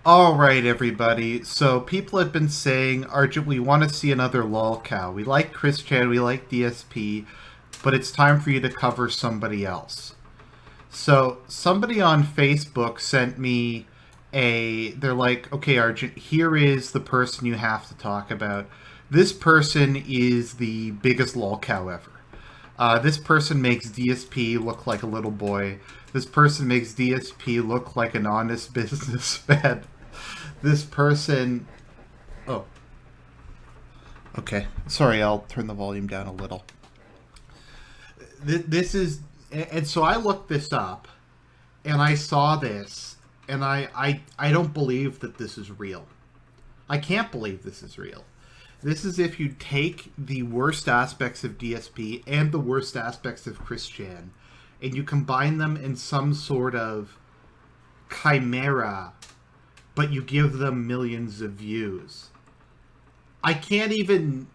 All right, everybody. So people have been saying, Argent, we want to see another lolcow. We like Christian, we like DSP, but it's time for you to cover somebody else. So somebody on Facebook sent me they're like, okay, Argent, here is the person you have to talk about. This person is the biggest lolcow ever. This person makes DSP look like a little boy. This person makes DSP look like an honest businessman. This person. Oh, okay. Sorry, I'll turn the volume down a little. This is. And so I looked this up and I saw this and I don't believe that this is real. I can't believe this is real. This is if you take the worst aspects of DSP and the worst aspects of Christian and you combine them in some sort of chimera, but you give them millions of views. I can't even.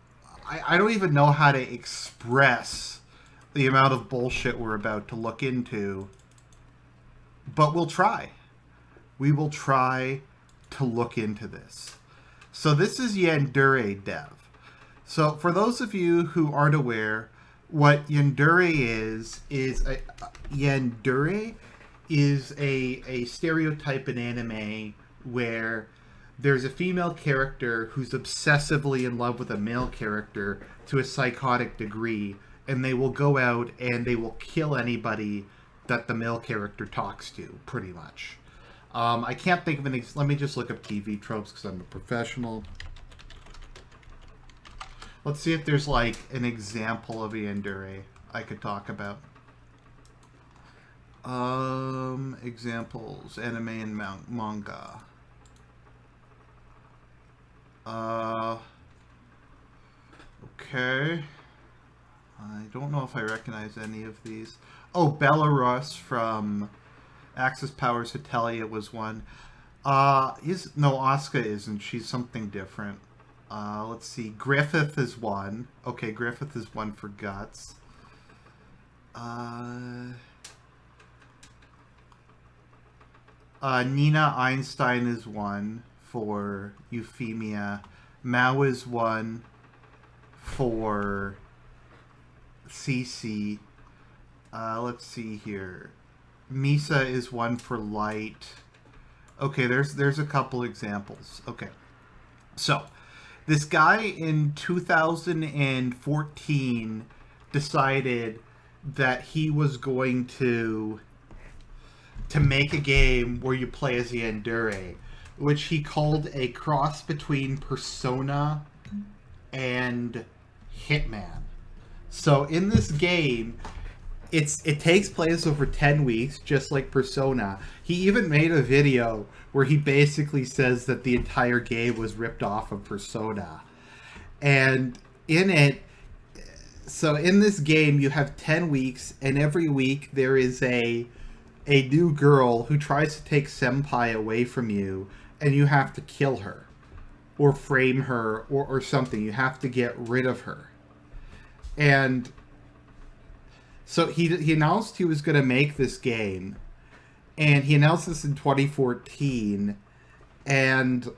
I don't even know how to express the amount of bullshit we're about to look into, but we'll try. We will try to look into this. So this is YandereDev. So for those of you who aren't aware, what Yandere Yandere is a stereotype in anime where there's a female character who's obsessively in love with a male character to a psychotic degree, and they will go out and they will kill anybody that the male character talks to, pretty much. I can't think of any. Let me just look up TV tropes because I'm a professional. Let's see if there's like an example of a yandere I could talk about. Examples, anime and manga. Okay. I don't know if I recognize any of these. Oh, Belarus from Axis Powers Hetalia was one. No, Asuka isn't. She's something different. Let's see. Griffith is one. Okay, Griffith is one for Guts. Nina Einstein is one for Euphemia. Mao is one for CC. Let's see here. Misa is one for Light. Okay, there's a couple examples. Okay. So, this guy in 2014 decided that he was going to make a game where you play as Yandere, which he called a cross between Persona and Hitman. So in this game, it takes place over 10 weeks, just like Persona. He even made a video where he basically says that the entire game was ripped off of Persona. And in it, so in this game, you have 10 weeks, and every week there is a new girl who tries to take Senpai away from you, and you have to kill her, or frame her, or something. You have to get rid of her. And so he announced he was going to make this game, and he announced this in 2014, and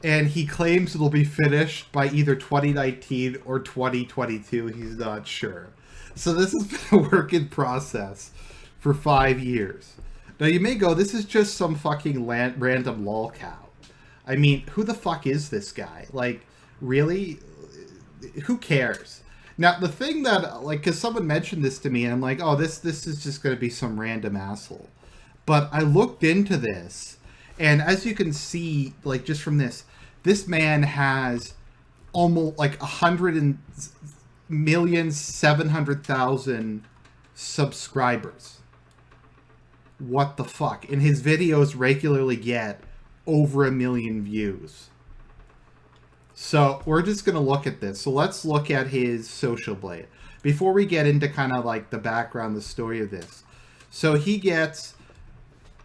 he claims it'll be finished by either 2019 or 2022. He's not sure. So this has been a work in process for 5 years. Now you may go, this is just some fucking random lolcow. I mean, who the fuck is this guy? Like, really? Who cares? Now, the thing that, like, because someone mentioned this to me, and I'm like, oh, this is just going to be some random asshole. But I looked into this, and as you can see, like, just from this man has almost, like, 100,700,000 subscribers. What the fuck? And his videos regularly get over 1 million views. So we're just going to look at this. So let's look at his Social Blade before we get into kind of like the background, the story of this. So he gets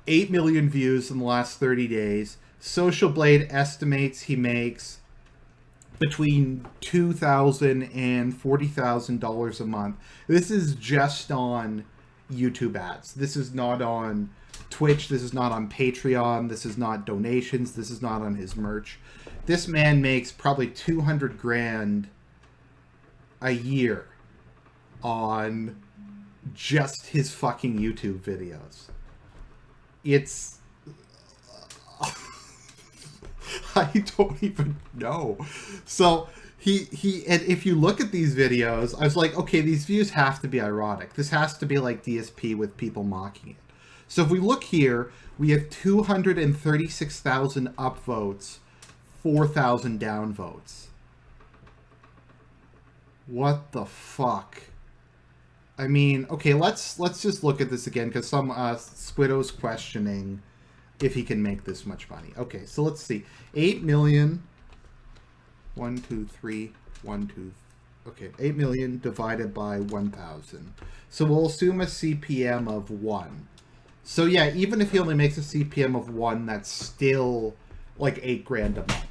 8 million views in the last 30 days. Social Blade estimates he makes between $2,000 and $40,000 a month. This is just on YouTube ads. This is not on Twitch. This is not on Patreon. This is not donations. This is not on his merch. This man makes probably 200 grand a year on just his fucking YouTube videos. It's... I don't even know. So he and if you look at these videos, I was like, okay, these views have to be ironic. This has to be like DSP with people mocking it. So if we look here, we have 236,000 upvotes, 4,000 downvotes. What the fuck? I mean, okay, let's just look at this again, because some Squiddo's questioning if he can make this much money. Okay, so let's see. 8 million. 1, 2, 3, 1, 2. Okay, 8 million divided by 1,000. So we'll assume a CPM of 1. So yeah, even if he only makes a CPM of 1, that's still like 8 grand a month.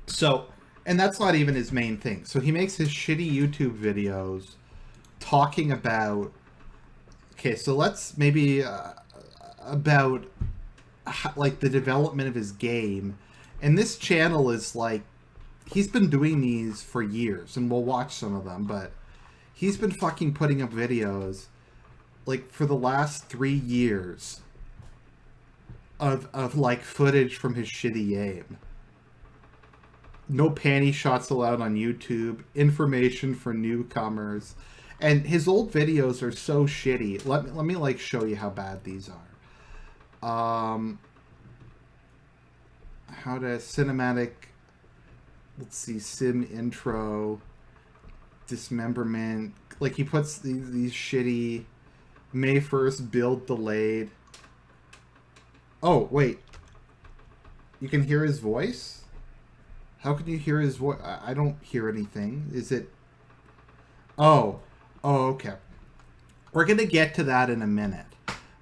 So, and that's not even his main thing. So he makes his shitty YouTube videos talking about, okay, so let's maybe about like the development of his game. And this channel is like, he's been doing these for years, and we'll watch some of them, but he's been fucking putting up videos like for the last 3 years of like footage from his shitty game. No panty shots allowed on YouTube, information for newcomers. And his old videos are so shitty. Let me like show you how bad these are. How to cinematic, let's see, sim intro, dismemberment. Like he puts these shitty May 1st build delayed. Oh, wait. You can hear his voice? How can you hear his voice? I don't hear anything. Is it... Oh, okay. We're going to get to that in a minute.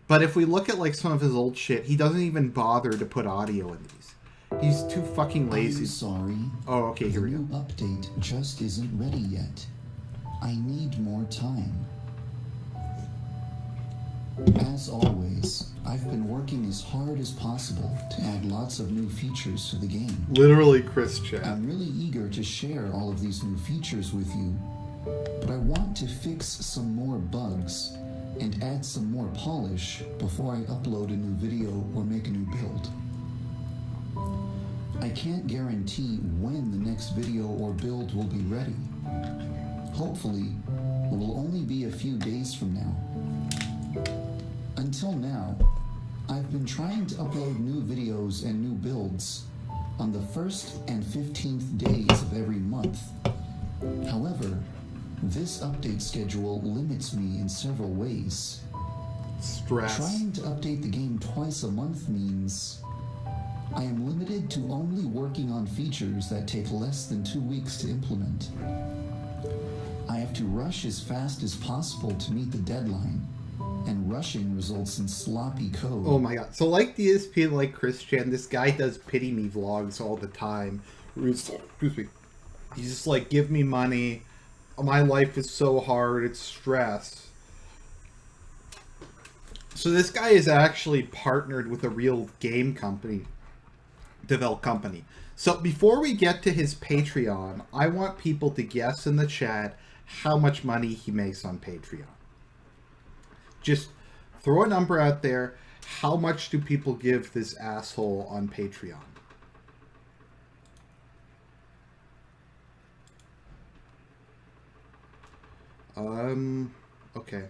But if we look at like some of his old shit, he doesn't even bother to put audio in these. He's too fucking lazy. I'm sorry. Oh, okay, here we go. The new update just isn't ready yet. I need more time. As always, I've been working as hard as possible to add lots of new features to the game. Literally, Chris chat. I'm really eager to share all of these new features with you, but I want to fix some more bugs and add some more polish before I upload a new video or make a new build. I can't guarantee when the next video or build will be ready. Hopefully, it will only be a few days from now. Until now, I've been trying to upload new videos and new builds on the 1st and 15th days of every month. However, this update schedule limits me in several ways. Stress. Trying to update the game twice a month means I am limited to only working on features that take less than 2 weeks to implement. I have to rush as fast as possible to meet the deadline, and rushing results in sloppy code. Oh my god. So like DSP, like Christian, this guy does pity me vlogs all the time. Excuse me. He's just like, give me money. My life is so hard. It's stress. So this guy is actually partnered with a real game company. Develop company. So before we get to his Patreon, I want people to guess in the chat how much money he makes on Patreon. Just throw a number out there. How much do people give this asshole on Patreon? Okay.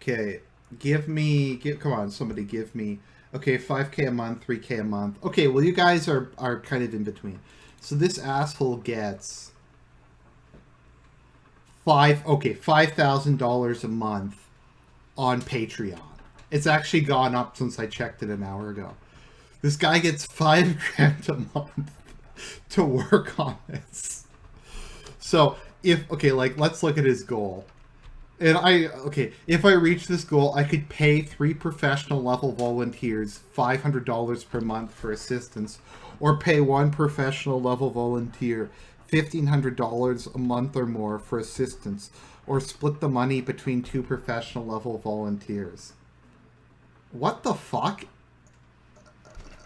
Okay, come on, somebody give me, okay, 5K a month, 3K a month. Okay, well, you guys are kind of in between. So this asshole gets $5,000 a month on Patreon. It's actually gone up since I checked it an hour ago. This guy gets $5 grand a month to work on this. So let's look at his goal. And if I reach this goal, I could pay 3 professional level volunteers $500 per month for assistance, or pay 1 professional level volunteer $1,500 a month or more for assistance, or split the money between 2 professional level volunteers. What the fuck?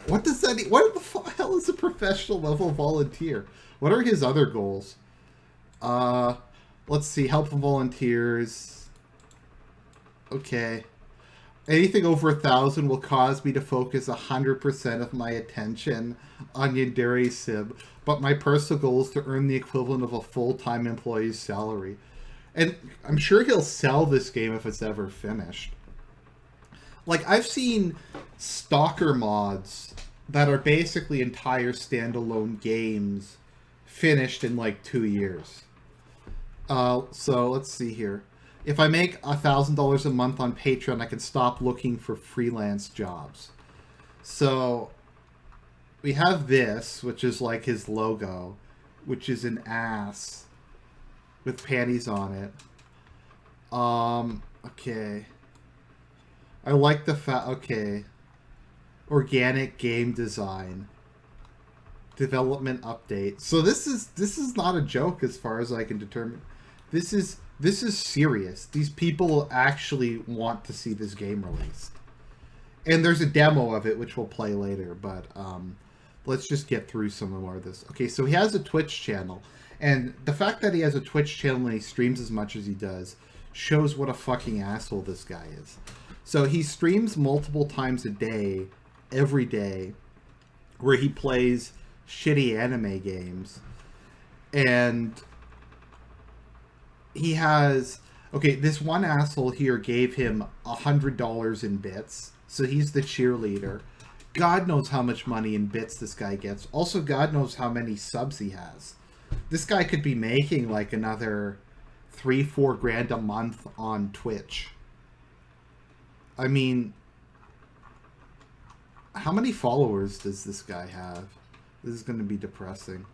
What does that? What the hell is a professional level volunteer? What are his other goals? Let's see. Help volunteers. Okay. Anything over 1,000 will cause me to focus 100% of my attention on YandereSim, but my personal goal is to earn the equivalent of a full-time employee's salary. And I'm sure he'll sell this game if it's ever finished. Like, I've seen Stalker mods that are basically entire standalone games finished in like 2 years. So let's see here. If I make $1,000 a month on Patreon, I can stop looking for freelance jobs. So we have this, which is like his logo, which is an ass with panties on it. Okay. I like the okay. Organic game design. Development update. So this is not a joke as far as I can determine. This is serious. These people actually want to see this game released. And there's a demo of it, which we'll play later, but let's just get through some more of this. Okay, so he has a Twitch channel, and the fact that he has a Twitch channel and he streams as much as he does shows what a fucking asshole this guy is. So he streams multiple times a day, every day, where he plays shitty anime games, and he has, okay, this one asshole here gave him $100 in bits, so he's the cheerleader. God knows how much money in bits this guy gets. Also, God knows how many subs he has. This guy could be making like another $3-4 grand a month on Twitch. I mean, how many followers does this guy have? This is going to be depressing.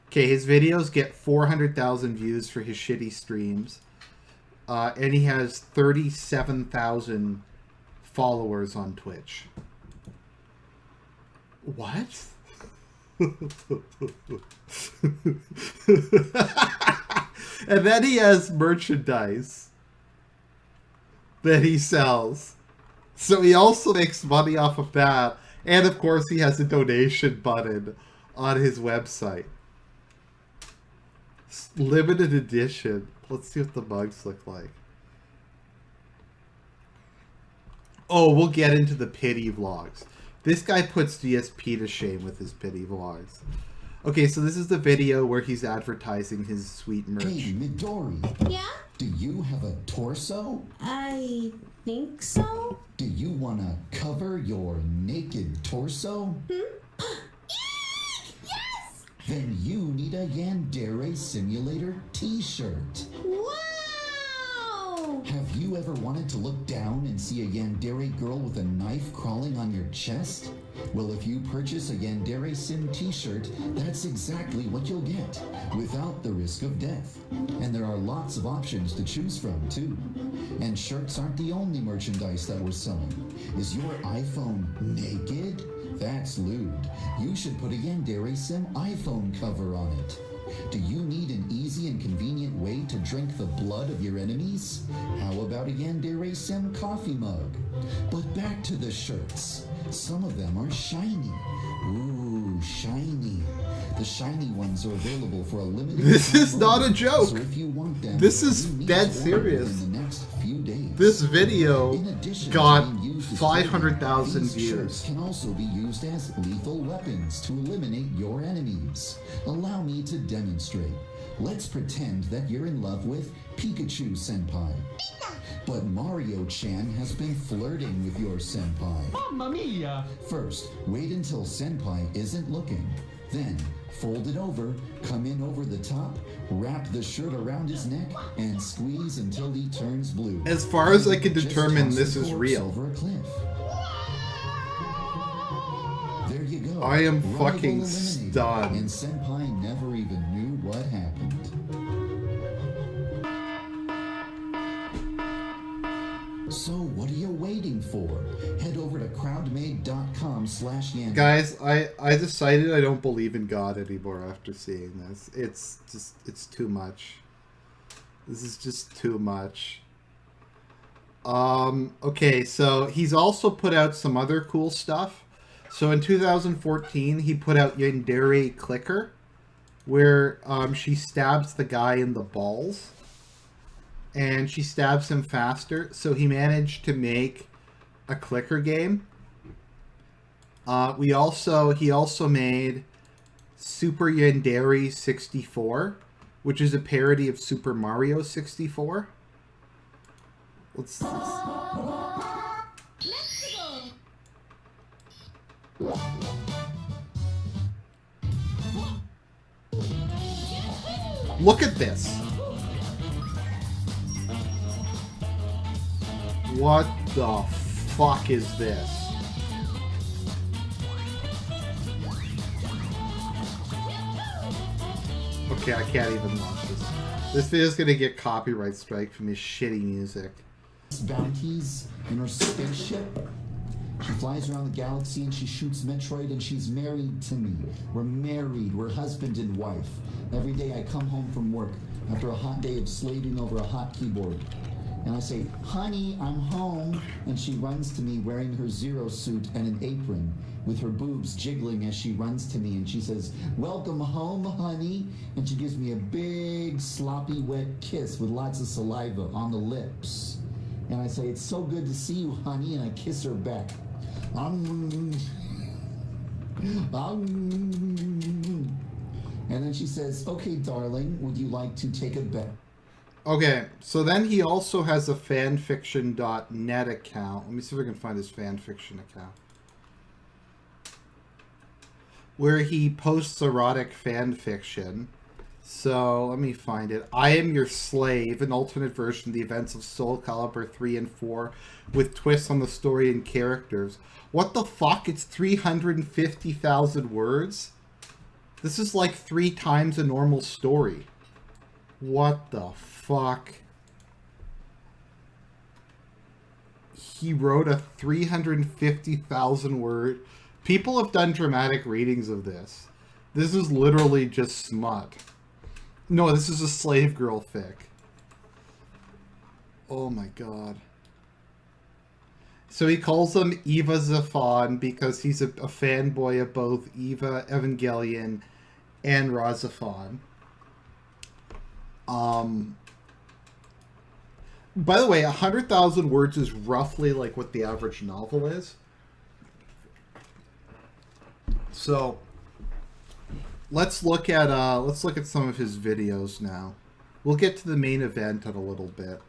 Okay, his videos get 400,000 views for his shitty streams. And he has 37,000 followers on Twitch. What? And then he has merchandise that he sells. So he also makes money off of that. And of course he has a donation button on his website. Limited edition. Let's see what the mugs look like. Oh, we'll get into the pity vlogs. This guy puts DSP to shame with his pity vlogs. Okay, so this is the video where he's advertising his sweet merch. Hey, Midori. Yeah? Do you have a torso? I think so. Do you want to cover your naked torso? Yes! Then you need a Yandere Simulator t-shirt. Wow! Have you ever wanted to look down and see a Yandere girl with a knife crawling on your chest? Well, if you purchase a Yandere Sim t-shirt, that's exactly what you'll get, without the risk of death. And there are lots of options to choose from, too. And shirts aren't the only merchandise that we're selling. Is your iPhone naked? That's lewd. You should put a Yandere Sim iPhone cover on it. Do you need an easy and convenient way to drink the blood of your enemies? How about a Yandere Sim coffee mug? But back to the shirts. Some of them are shiny. Ooh, shiny. The shiny ones are available for a limited time. This is not a joke. So if you want them, This is you need dead to order them serious. in the next few days. This video In addition to got being used as 500,000 these views. shirts can also be used as lethal weapons to eliminate your enemies. Allow me to demonstrate. Let's pretend that you're in love with Pikachu Senpai. But Mario-chan has been flirting with your senpai. Mamma mia! First, wait until senpai isn't looking. Then, fold it over, come in over the top, wrap the shirt around his neck, and squeeze until he turns blue. As far as I can Just determine, toss this the is corpse real. over a cliff. There you go. I am Rival fucking eliminated, stunned. And senpai never even knew what happened. So what are you waiting for? Head over to at crowdmade.com/Yandere. Guys, I decided I don't believe in God anymore after seeing this. It's too much. This is just too much. Okay, so he's also put out some other cool stuff. So in 2014, he put out Yandere Clicker, where she stabs the guy in the balls. And she stabs him faster. So he managed to make a clicker game. He also made Super Yandere 64, which is a parody of Super Mario 64. Let's look at this. What the fuck is this? Okay, I can't even watch this. This video's gonna get copyright strike from his shitty music. Bounties in her spaceship. She flies around the galaxy and she shoots Metroid, and she's married to me. We're married. We're husband and wife. Every day I come home from work after a hot day of slaving over a hot keyboard. And I say, honey, I'm home. And she runs to me wearing her Zero suit and an apron, with her boobs jiggling as she runs to me. And she says, welcome home, honey. And she gives me a big, sloppy, wet kiss with lots of saliva on the lips. And I say, it's so good to see you, honey. And I kiss her back. And then she says, okay, darling, would you like to take a bet? Okay, so then he also has a fanfiction.net account. Let me see if I can find his fanfiction account. Where he posts erotic fanfiction. So, let me find it. I Am Your Slave, an alternate version of the events of Soul Calibur 3 and 4, with twists on the story and characters. What the fuck? It's 350,000 words? This is like 3 times a normal story. What the fuck? He wrote a 350,000 word. People have done dramatic readings of this. This is literally just smut. No, this is a slave girl fic. Oh my god. So he calls him Eva Zafon because he's a fanboy of both Eva Evangelion and Razafon. By the way, 100,000 words is roughly like what the average novel is. So let's look at some of his videos now. We'll get to the main event in a little bit.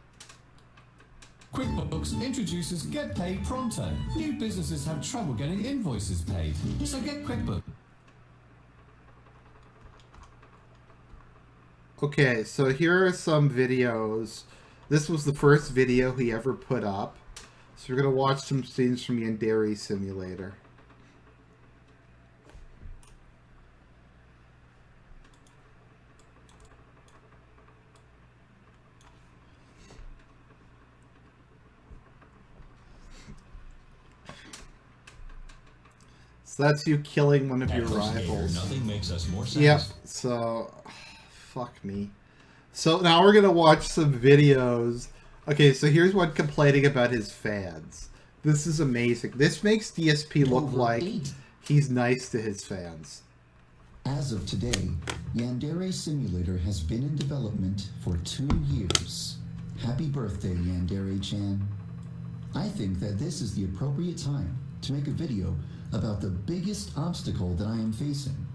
QuickBooks introduces Get Paid Pronto. New businesses have trouble getting invoices paid, so get QuickBooks. Okay, so here are some videos. This was the first video he ever put up. So we're going to watch some scenes from Yandere Simulator. So that's you killing one of your rivals. Nothing makes us more satisfied. Yep, so... fuck me. So now we're gonna watch some videos. Okay, so here's one complaining about his fans. This is amazing. This makes DSP look like he's nice to his fans. As of today, Yandere Simulator has been in development for 2 years. Happy birthday, Yandere-chan. I think that this is the appropriate time to make a video about the biggest obstacle that I am facing.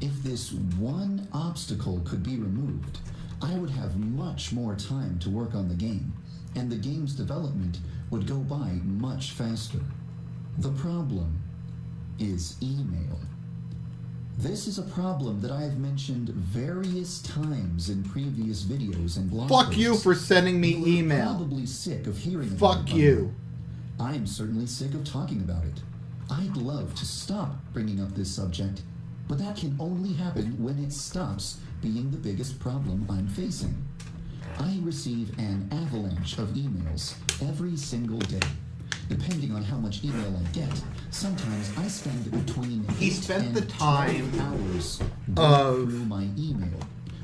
If this one obstacle could be removed, I would have much more time to work on the game, and the game's development would go by much faster. The problem is email. This is a problem that I have mentioned various times in previous videos and blog posts. Fuck you for sending me email. You're probably sick of hearing about it. Fuck you. I'm certainly sick of talking about it. I'd love to stop bringing up this subject, but that can only happen when it stops being the biggest problem I'm facing. I receive an avalanche of emails every single day, Depending on how much email I get, sometimes I spend between He 8 spent and the time 12 hours of- going through my email,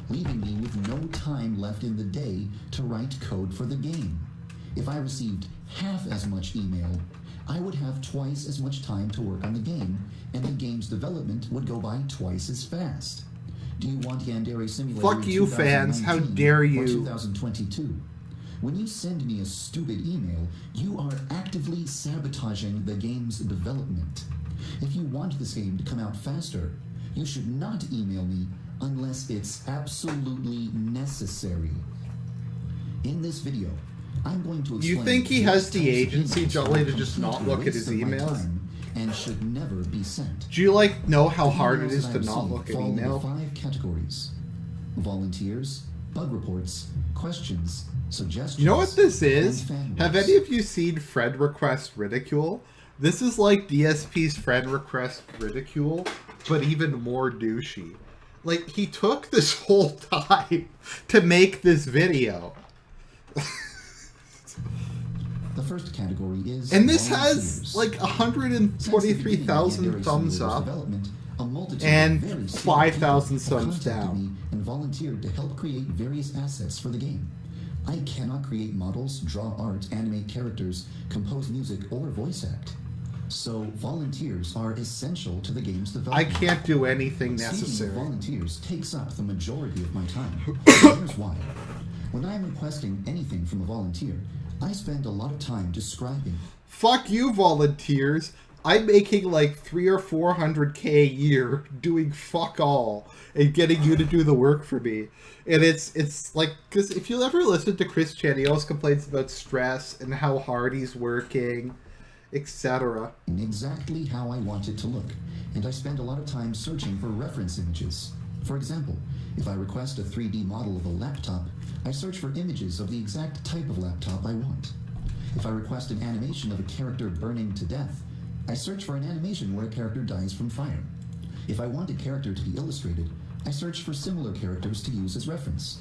leaving me with no time left in the day to write code for the game. If I received half as much email, I would have twice as much time to work on the game, and the game's development would go by twice as fast. Do you want Yandere Simulator Fuck in you, fans. How 2019 dare or you. 2022? When you send me a stupid email, you are actively sabotaging the game's development. If you want this game to come out faster, you should not email me unless it's absolutely necessary. In this video, I'm going to explain... You think he has the which types of agency, emails Jolly, are to just complete not look at his waste of my emails? time and should never be sent. Do you, like, know how hard it Emails is that to I not receive look at fall into email? 5 categories: volunteers, bug reports, questions, suggestions. You know what this is? and fan Have works. any of you seen Friend Request Ridicule? This is like DSP's Friend Request Ridicule, but even more douchey. Like, he took this whole time to make this video. The first category is And this volunteers. has like Since the beginning of 123,000 Yandere thumbs Simulator's up. development, a multitude and of very skilled 5,000 people have thumbs contacted down. me and volunteered to help create various assets for the game. I cannot create models, draw art, animate characters, compose music, or voice act. So volunteers are essential to the game's I development. can't do anything Seeking necessary. volunteers takes up the majority of my time. Here's why. When I'm requesting anything from a volunteer, I spend a lot of time describing. Fuck you, volunteers. I'm making like 300 or 400K a year doing fuck all and getting you to do the work for me. And it's like, because if you ever listen to Chris Chan, he always complains about stress and how hard he's working, etc. Exactly how I want it to look, and I spend a lot of time searching for reference images. For example, if I request a 3D model of a laptop, I search for images of the exact type of laptop I want. If I request an animation of a character burning to death, I search for an animation where a character dies from fire. If I want a character to be illustrated, I search for similar characters to use as reference.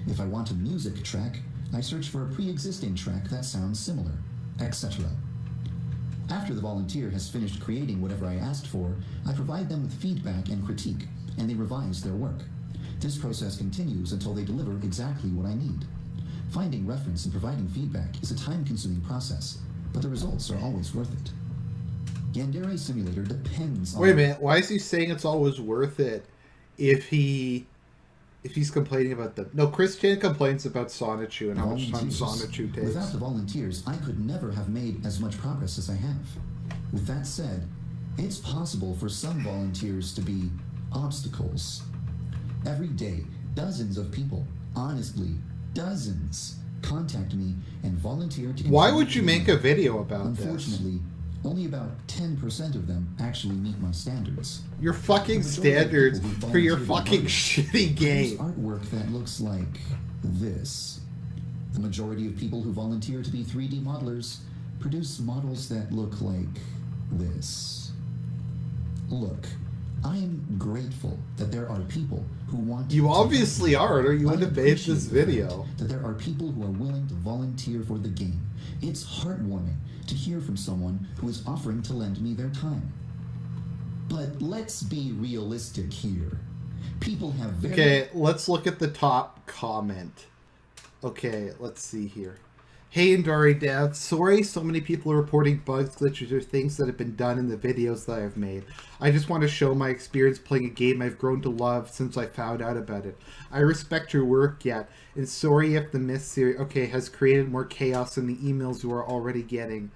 If I want a music track, I search for a pre-existing track that sounds similar, etc. After the volunteer has finished creating whatever I asked for, I provide them with feedback and critique, and they revise their work. This process continues until they deliver exactly what I need. Finding reference and providing feedback is a time-consuming process, but the results are always worth it. Yandere Simulator depends on... Wait a minute, why is he saying it's always worth it if he's complaining about the... No, Chris Chan complains about Sonichu and how much time Sonichu takes. Without the volunteers, I could never have made as much progress as I have. With that said, it's possible for some volunteers to be obstacles. Every day, dozens of people, honestly, dozens, contact me and volunteer to... Why contribute would you to the make a game. video about this? Unfortunately, only about 10% of them actually meet my standards. Your fucking The majority of standards people who for your volunteer fucking to shitty produce game. artwork that looks like this. The majority of people who volunteer to be 3D modelers produce models that look like this. Look, I am grateful that there are people who want You to obviously help me. are, or you I would have made appreciate this the fact video. that there are people who are willing to volunteer for the game. It's heartwarming to hear from someone who is offering to lend me their time. But let's be realistic here. People have very... Okay, let's look at the top comment. Okay, let's see here. Hey, YandereDev. Sorry so many people are reporting bugs, glitches, or things that have been done in the videos that I've made. I just want to show my experience playing a game I've grown to love since I found out about it. I respect your work yet, and sorry if the Myth series, has created more chaos than the emails you are already getting.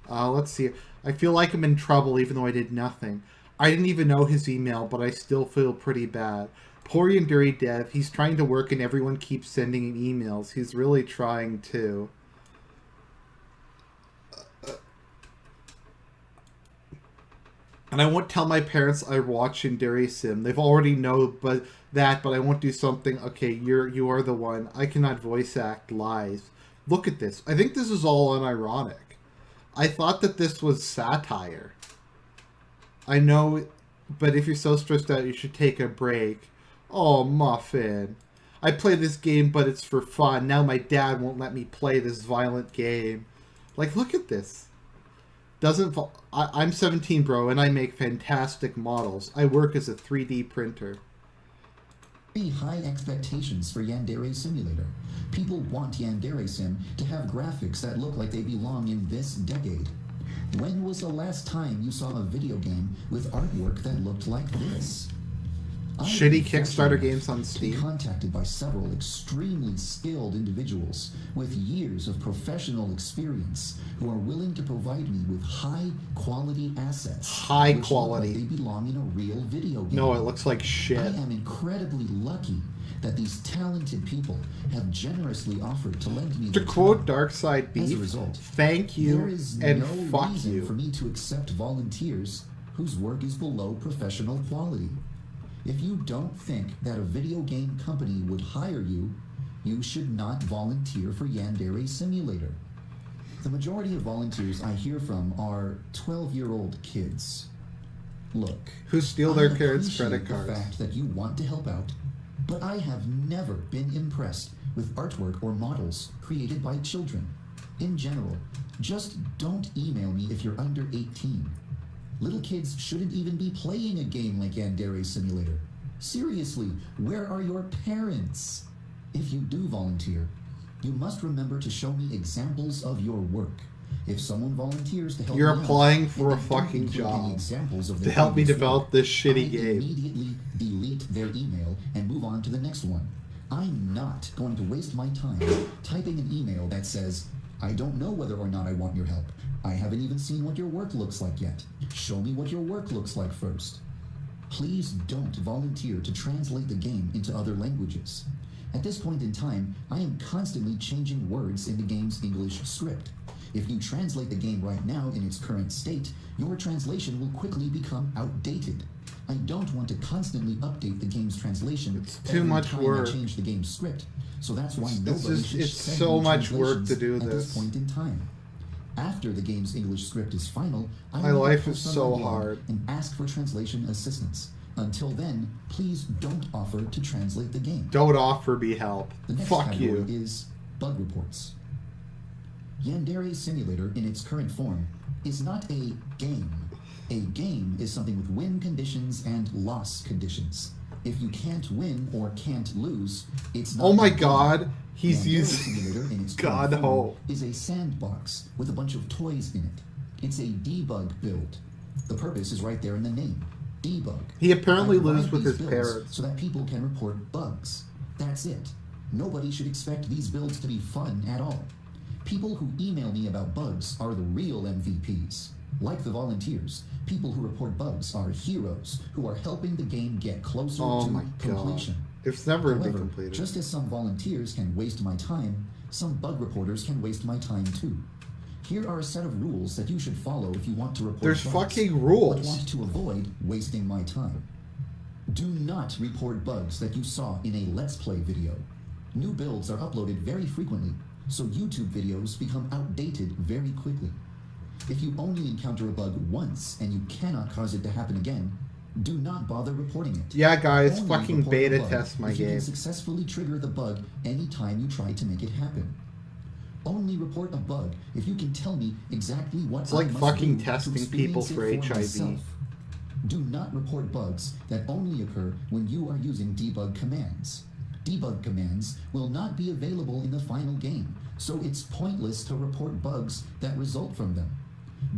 Let's see. I feel like I'm in trouble even though I did nothing. I didn't even know his email, but I still feel pretty bad. Poor YandereDev. He's trying to work and everyone keeps sending him emails. He's really trying to. And I won't tell my parents I watch Yandere Sim. They've already know but I won't do something. Okay, you are the one. I cannot voice act lies. Look at this. I think this is all unironic. I thought that this was satire. I know, but if you're so stressed out, you should take a break. Oh, Muffin. I play this game, but it's for fun. Now my dad won't let me play this violent game. Like, look at this. I'm 17, bro, and I make fantastic models. I work as a 3D printer. Very high expectations for Yandere Simulator. People want Yandere Sim to have graphics that look like they belong in this decade. When was the last time you saw a video game with artwork that looked like this? Shitty Kickstarter games on to be Steam. contacted by several extremely skilled individuals with years of professional experience who are willing to provide me with high quality assets. High which look quality. like they belong in a real video game. No, it looks like shit. I am incredibly lucky that these talented people have generously offered to lend me To their quote time. Darkside As a Beef, result, thank there you is and no fuck reason for you. me to accept volunteers whose work is below professional quality. If you don't think that a video game company would hire you, you should not volunteer for Yandere Simulator. The majority of volunteers I hear from are 12-year-old kids. Look, Who steal their I parents' appreciate credit the cards. fact that you want to help out, but I have never been impressed with artwork or models created by children. In general, just don't email me if you're under 18. Little kids shouldn't even be playing a game like Yandere Simulator. Seriously, where are your parents? If you do volunteer, you must remember to show me examples of your work. If someone volunteers to help You're me out, applying for and a they don't fucking include any job examples of to their help me previous develop work, this shitty I game. immediately delete their email and move on to the next one. I'm not going to waste my time typing an email that says, I don't know whether or not I want your help. I haven't even seen what your work looks like yet. Show me what your work looks like first. Please don't volunteer to translate the game into other languages. At this point in time, I am constantly changing words in the game's English script. If you translate the game right now in its current state, your translation will quickly become outdated. I don't want to constantly update the game's translation too every much time work. I change the game's script, so that's why It's nobody just- should it's send so me much work to translations do at this. this point in time. After the game's English script is final, I My will life post is on so my blog hard. and ask for translation assistance. Until then, please don't offer to translate the game. Don't offer me help. The next Fuck category you. is bug reports. Yandere Simulator in its current form is not a game. A game is something with win conditions and loss conditions. If you can't win or can't lose, it's not Oh my a game. god, he's Yandere using. Simulator in its God current form hope. is a sandbox with a bunch of toys in it. It's a debug build. The purpose is right there in the name. Debug. He apparently I provide lives with these his builds parents. so that people can report bugs. That's it. Nobody should expect these builds to be fun at all. People who email me about bugs are the real MVPs. Like the volunteers, people who report bugs are heroes who are helping the game get closer Oh to my god. completion. It's never been However, completed. just as some volunteers can waste my time, some bug reporters can waste my time too. Here are a set of rules that you should follow if you want to report There's bugs, fucking but rules. want to avoid wasting my time. Do not report bugs that you saw in a Let's Play video. New builds are uploaded very frequently, so YouTube videos become outdated very quickly. If you only encounter a bug once and you cannot cause it to happen again, do not bother reporting it. Yeah, guys, Only fucking report a beta bug test my if you game. can successfully trigger the bug anytime you try to make it happen. Only report a bug if you can tell me exactly what It's like I must fucking do to testing experience people it for HIV. myself. Do not report bugs that only occur when you are using debug commands. Debug commands will not be available in the final game, so it's pointless to report bugs that result from them.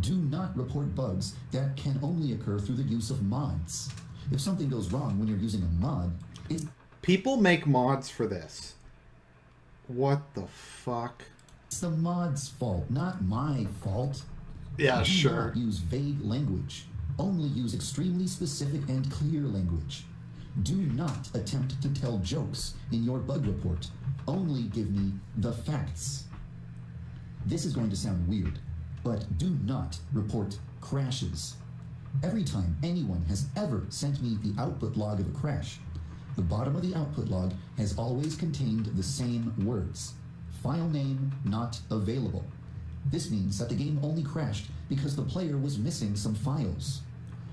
Do not report bugs that can only occur through the use of mods. If something goes wrong when you're using a mod, it's People make mods for this. What the fuck? the mod's fault, not my fault. Yeah, Do sure. not use vague language. Only use extremely specific and clear language. Do not attempt to tell jokes in your bug report. Only give me the facts. This is going to sound weird, but do not report crashes. Every time anyone has ever sent me the output log of a crash, the bottom of the output log has always contained the same words. File name not available. This means that the game only crashed because the player was missing some files.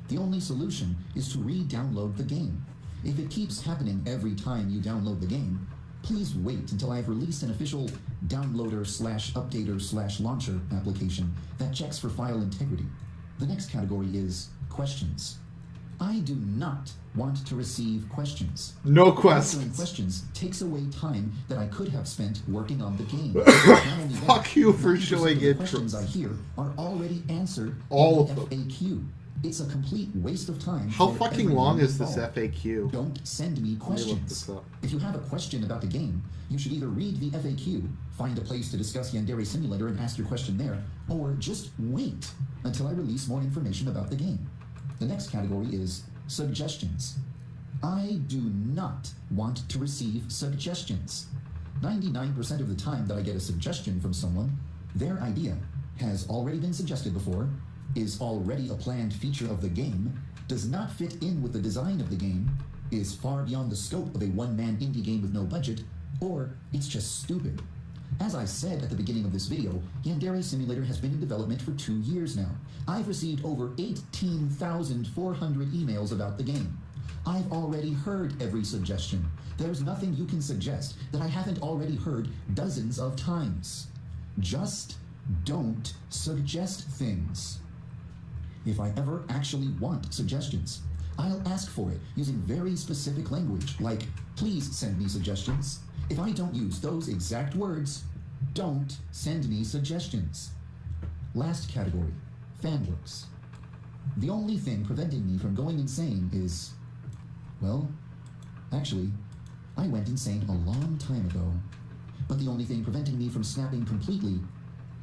The only solution is to re-download the game. If it keeps happening every time you download the game, please wait until I have released an official downloader/updater/launcher application that checks for file integrity. The next category is questions. I do not want to receive questions. No Answering questions. questions takes away time that I could have spent working on the game. Not only that, Fuck you for 90% showing of the interest. questions I hear are already answered All in of the them. FAQ. It's a complete waste of time. How for fucking everyone long is this involved. FAQ? Don't send me Let me look questions. this up. If you have a question about the game, you should either read the FAQ, find a place to discuss Yandere Simulator and ask your question there, or just wait until I release more information about the game. The next category is suggestions. I do not want to receive suggestions. 99% of the time that I get a suggestion from someone, their idea has already been suggested before, is already a planned feature of the game, does not fit in with the design of the game, is far beyond the scope of a one-man indie game with no budget, or it's just stupid. As I said at the beginning of this video, Yandere Simulator has been in development for 2 years now. I've received over 18,400 emails about the game. I've already heard every suggestion. There's nothing you can suggest that I haven't already heard dozens of times. Just don't suggest things. If I ever actually want suggestions, I'll ask for it using very specific language, like, please send me suggestions. If I don't use those exact words, don't send me suggestions. Last category, fanworks. The only thing preventing me from going insane is, well, actually, I went insane a long time ago. But the only thing preventing me from snapping completely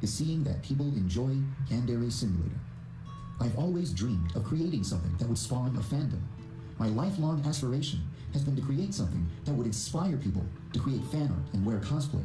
is seeing that people enjoy Yandere Simulator. I've always dreamed of creating something that would spawn a fandom. My lifelong aspiration has been to create something that would inspire people to create fan art and wear cosplay.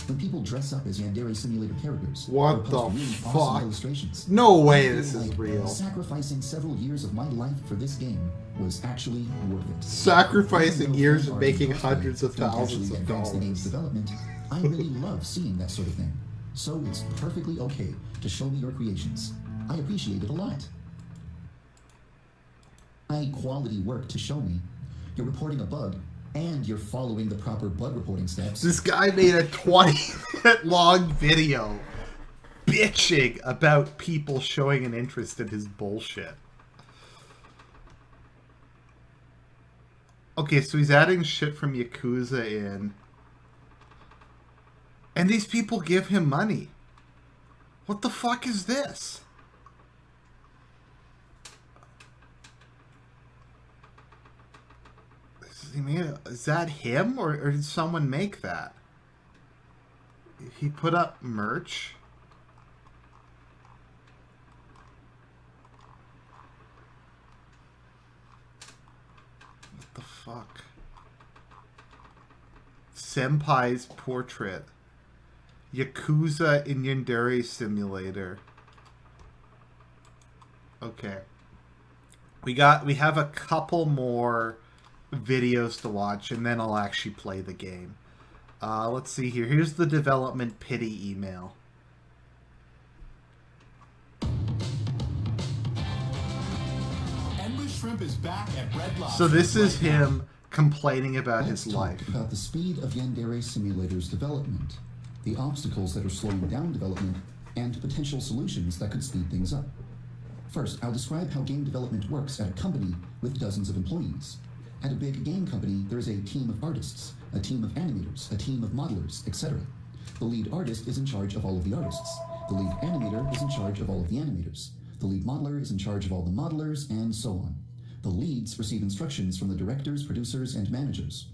When people dress up as Yandere Simulator characters, What or post the really fuck? awesome illustrations, No way I this feel is like real. Sacrificing several years of my life for this game was actually worth it. Sacrificing Even though years fan of art making and cosplay hundreds of don't thousands actually of advance the game's dollars. development, I really love seeing that sort of thing. So it's perfectly okay to show me your creations. I appreciate it a lot. High quality work to show me. You're reporting a bug, and you're following the proper bug reporting steps. This guy made a 20-minute long video bitching about people showing an interest in his bullshit. Okay, so he's adding shit from Yakuza in. And these people give him money. What the fuck is this? Is that him, or did someone make that? He put up merch. What the fuck? Senpai's portrait. Yakuza in Yandere Simulator. Okay. We have a couple more videos to watch, and then I'll actually play the game. Let's see here. Here's the development pity email. Endless Shrimp is back at Red Lobster. So this is right now. him complaining about Let's his talk life. about the speed of Yandere Simulator's development, the obstacles that are slowing down development, and potential solutions that could speed things up. First, I'll describe how game development works at a company with dozens of employees. At a big game company, there is a team of artists, a team of animators, a team of modelers, etc. The lead artist is in charge of all of the artists. The lead animator is in charge of all of the animators. The lead modeler is in charge of all the modelers, and so on. The leads receive instructions from the directors, producers, and managers.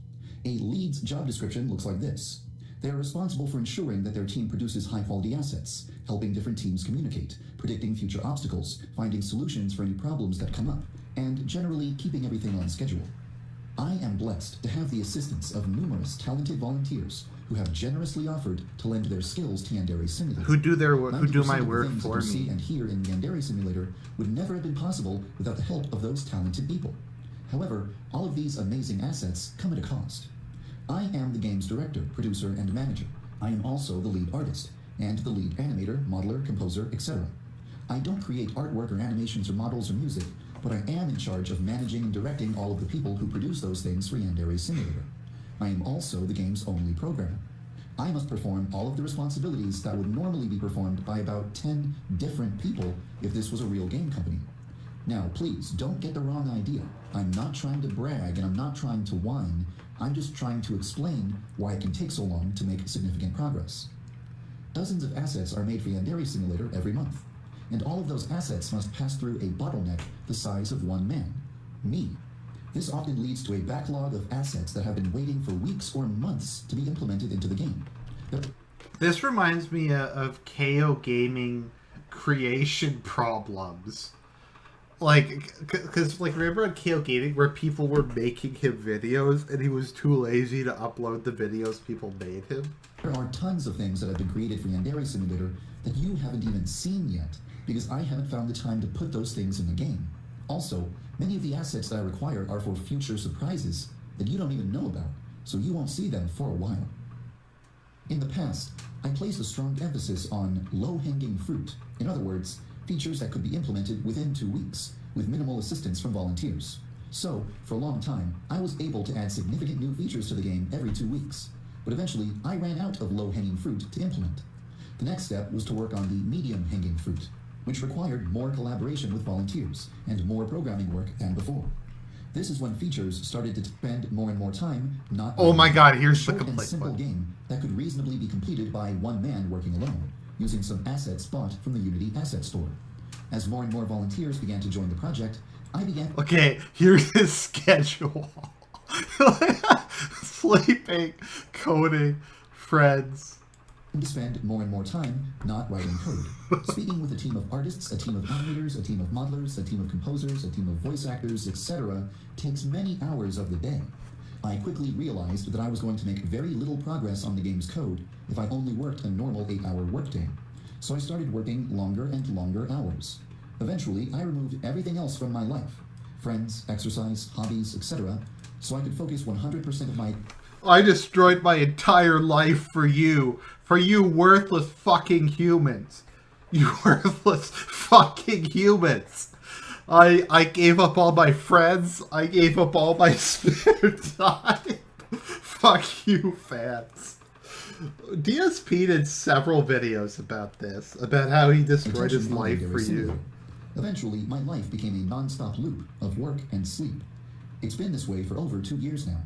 A lead's job description looks like this. They are responsible for ensuring that their team produces high-quality assets, helping different teams communicate, predicting future obstacles, finding solutions for any problems that come up, and generally keeping everything on schedule. I am blessed to have the assistance of numerous talented volunteers who have generously offered to lend their skills to Yandere Simulator. Who do my 90% of the work things that for you see me. and hear in Yandere Simulator would never have been possible without the help of those talented people. However, all of these amazing assets come at a cost. I am the game's director, producer, and manager. I am also the lead artist, and the lead animator, modeler, composer, etc. I don't create artwork or animations or models or music, but I am in charge of managing and directing all of the people who produce those things for Yandere Simulator. I am also the game's only programmer. I must perform all of the responsibilities that would normally be performed by about 10 different people if this was a real game company. Now, please, don't get the wrong idea. I'm not trying to brag and I'm not trying to whine. I'm just trying to explain why it can take so long to make significant progress. Dozens of assets are made for Yandere Simulator every month, and all of those assets must pass through a bottleneck the size of one man, me. This often leads to a backlog of assets that have been waiting for weeks or months to be implemented into the game. This reminds me of KO Gaming creation problems. Like, because, like, remember on KO Gaming where people were making him videos and he was too lazy to upload the videos people made him? There are tons of things that have been created for Yandere Simulator that you haven't even seen yet, because I haven't found the time to put those things in the game. Also, many of the assets that I require are for future surprises that you don't even know about, so you won't see them for a while. In the past, I placed a strong emphasis on low-hanging fruit. In other words, features that could be implemented within 2 weeks, with minimal assistance from volunteers. So, for a long time, I was able to add significant new features to the game every 2 weeks. But eventually, I ran out of low-hanging fruit to implement. The next step was to work on the medium-hanging fruit, which required more collaboration with volunteers and more programming work than before. This is when features started to spend more and more time not... Oh my god, here's the short and complaint simple button. game that could reasonably be completed by one man working alone, using some assets bought from the Unity Asset Store. As more and more volunteers began to join the project, I began... Okay, here's his schedule. Sleeping, coding, friends. to spend more and more time not writing code. Speaking with a team of artists, a team of animators, a team of modelers, a team of composers, a team of voice actors, etc. takes many hours of the day. I quickly realized that I was going to make very little progress on the game's code if I only worked a normal 8-hour workday. So I started working longer and longer hours. Eventually, I removed everything else from my life. Friends, exercise, hobbies, etc. so I could focus 100% of my... I destroyed my entire life for you worthless fucking humans. You worthless fucking humans. I gave up all my friends. I gave up all my spare time. Fuck you, fans. DSP did several videos about this, about how he destroyed his life for you. Eventually, my life became a non-stop loop of work and sleep. It's been this way for over 2 years now.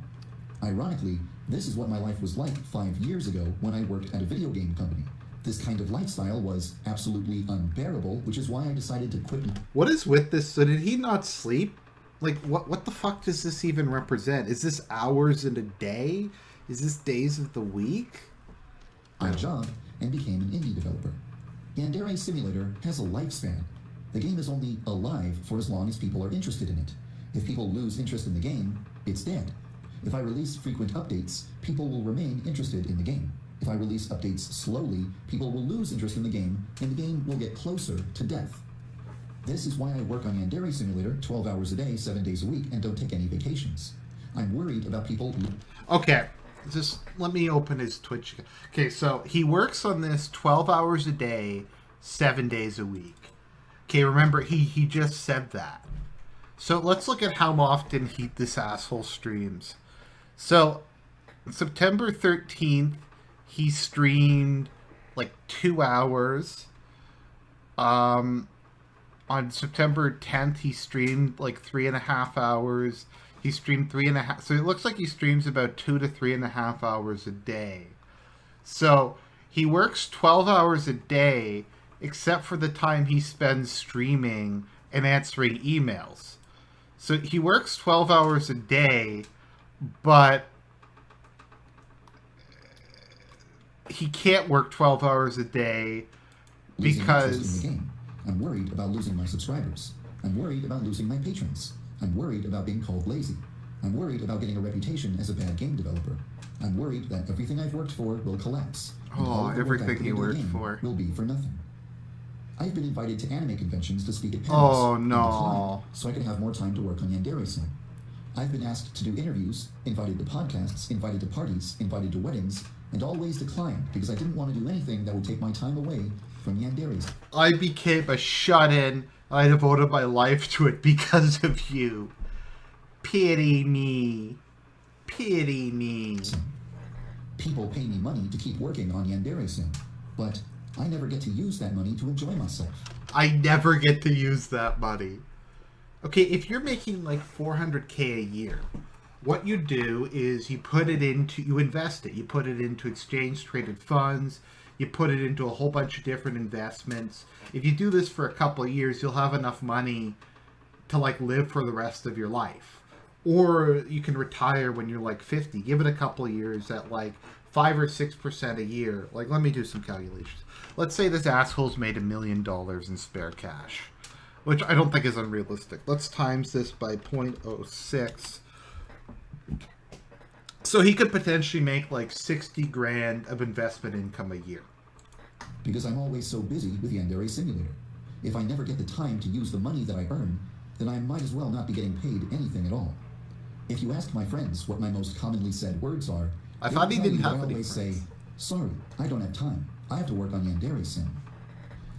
Ironically, this is what my life was like 5 years ago when I worked at a video game company. This kind of lifestyle was absolutely unbearable, which is why I decided to quit. What is with this? So did he not sleep? Like, what the fuck does this even represent? Is this hours in a day? Is this days of the week? My job and became an indie developer. Yandere Simulator has a lifespan. The game is only alive for as long as people are interested in it. If people lose interest in the game, it's dead. If I release frequent updates, people will remain interested in the game. If I release updates slowly, people will lose interest in the game, and the game will get closer to death. This is why I work on Yandere Simulator 12 hours a day, 7 days a week, and don't take any vacations. I'm worried about people... Okay, just let me open his Twitch. Okay, so he works on this 12 hours a day, 7 days a week. Okay, remember, he just said that. So let's look at how often this asshole streams. So, September 13th, he streamed like 2 hours. On September 10th, he streamed like 3.5 hours. He streamed 3.5. So it looks like he streams about 2 to 3.5 hours a day. So he works 12 hours a day, except for the time he spends streaming and answering emails. So he works 12 hours a day, but he can't work 12 hours a day because... I'm worried about losing my subscribers. I'm worried about losing my patrons. I'm worried about being called lazy. I'm worried about getting a reputation as a bad game developer. I'm worried that everything I've worked for will collapse. Oh, everything he worked for will be for nothing. I've been invited to anime conventions to speak at panels. Oh, no. So I can have more time to work on Yandere Sim. I've been asked to do interviews, invited to podcasts, invited to parties, invited to weddings, and always declined because I didn't want to do anything that would take my time away from Yandere Sim. I became a shut-in. I devoted my life to it because of you. Pity me. Pity me. People pay me money to keep working on Yandere Sim, but I never get to use that money to enjoy myself. I never get to use that money. Okay, if you're making like 400K a year, what you do is you invest it. You put it into exchange traded funds. You put it into a whole bunch of different investments. If you do this for a couple of years, you'll have enough money to like live for the rest of your life. Or you can retire when you're like 50. Give it a couple of years at like 5 or 6% a year. Like, let me do some calculations. Let's say this asshole's made $1 million in spare cash, which I don't think is unrealistic. Let's times this by 0.06. So he could potentially make like 60 grand of investment income a year. Because I'm always so busy with Yandere Simulator. If I never get the time to use the money that I earn, then I might as well not be getting paid anything at all. If you ask my friends what my most commonly said words are, I thought he didn't have I any always friends. say, sorry, I don't have time. I have to work on Yandere Sim.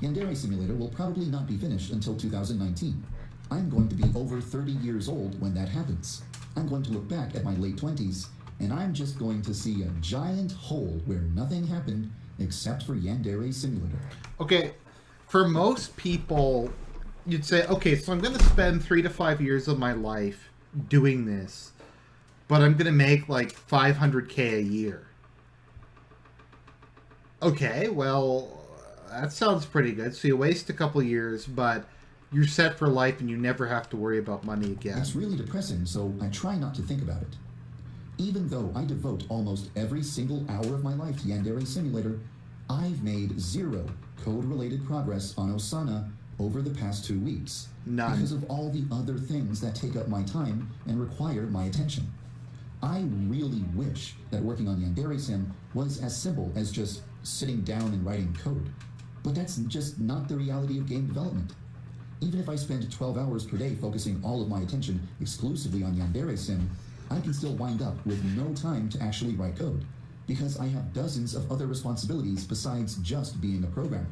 Yandere Simulator will probably not be finished until 2019. I'm going to be over 30 years old when that happens. I'm going to look back at my late 20s, and I'm just going to see a giant hole where nothing happened except for Yandere Simulator. Okay, for most people, you'd say, okay, so I'm going to spend 3 to 5 years of my life doing this, but I'm going to make like 500K a year. Okay, well, that sounds pretty good. So you waste a couple years, but you're set for life and you never have to worry about money again. It's really depressing, so I try not to think about it. Even though I devote almost every single hour of my life to Yandere Simulator, I've made 0 code-related progress on Osana over the past 2 weeks. None. Because of all the other things that take up my time and require my attention. I really wish that working on Yandere Sim was as simple as just sitting down and writing code. But that's just not the reality of game development. Even if I spend 12 hours per day focusing all of my attention exclusively on Yandere Sim, I can still wind up with no time to actually write code, because I have dozens of other responsibilities besides just being a programmer.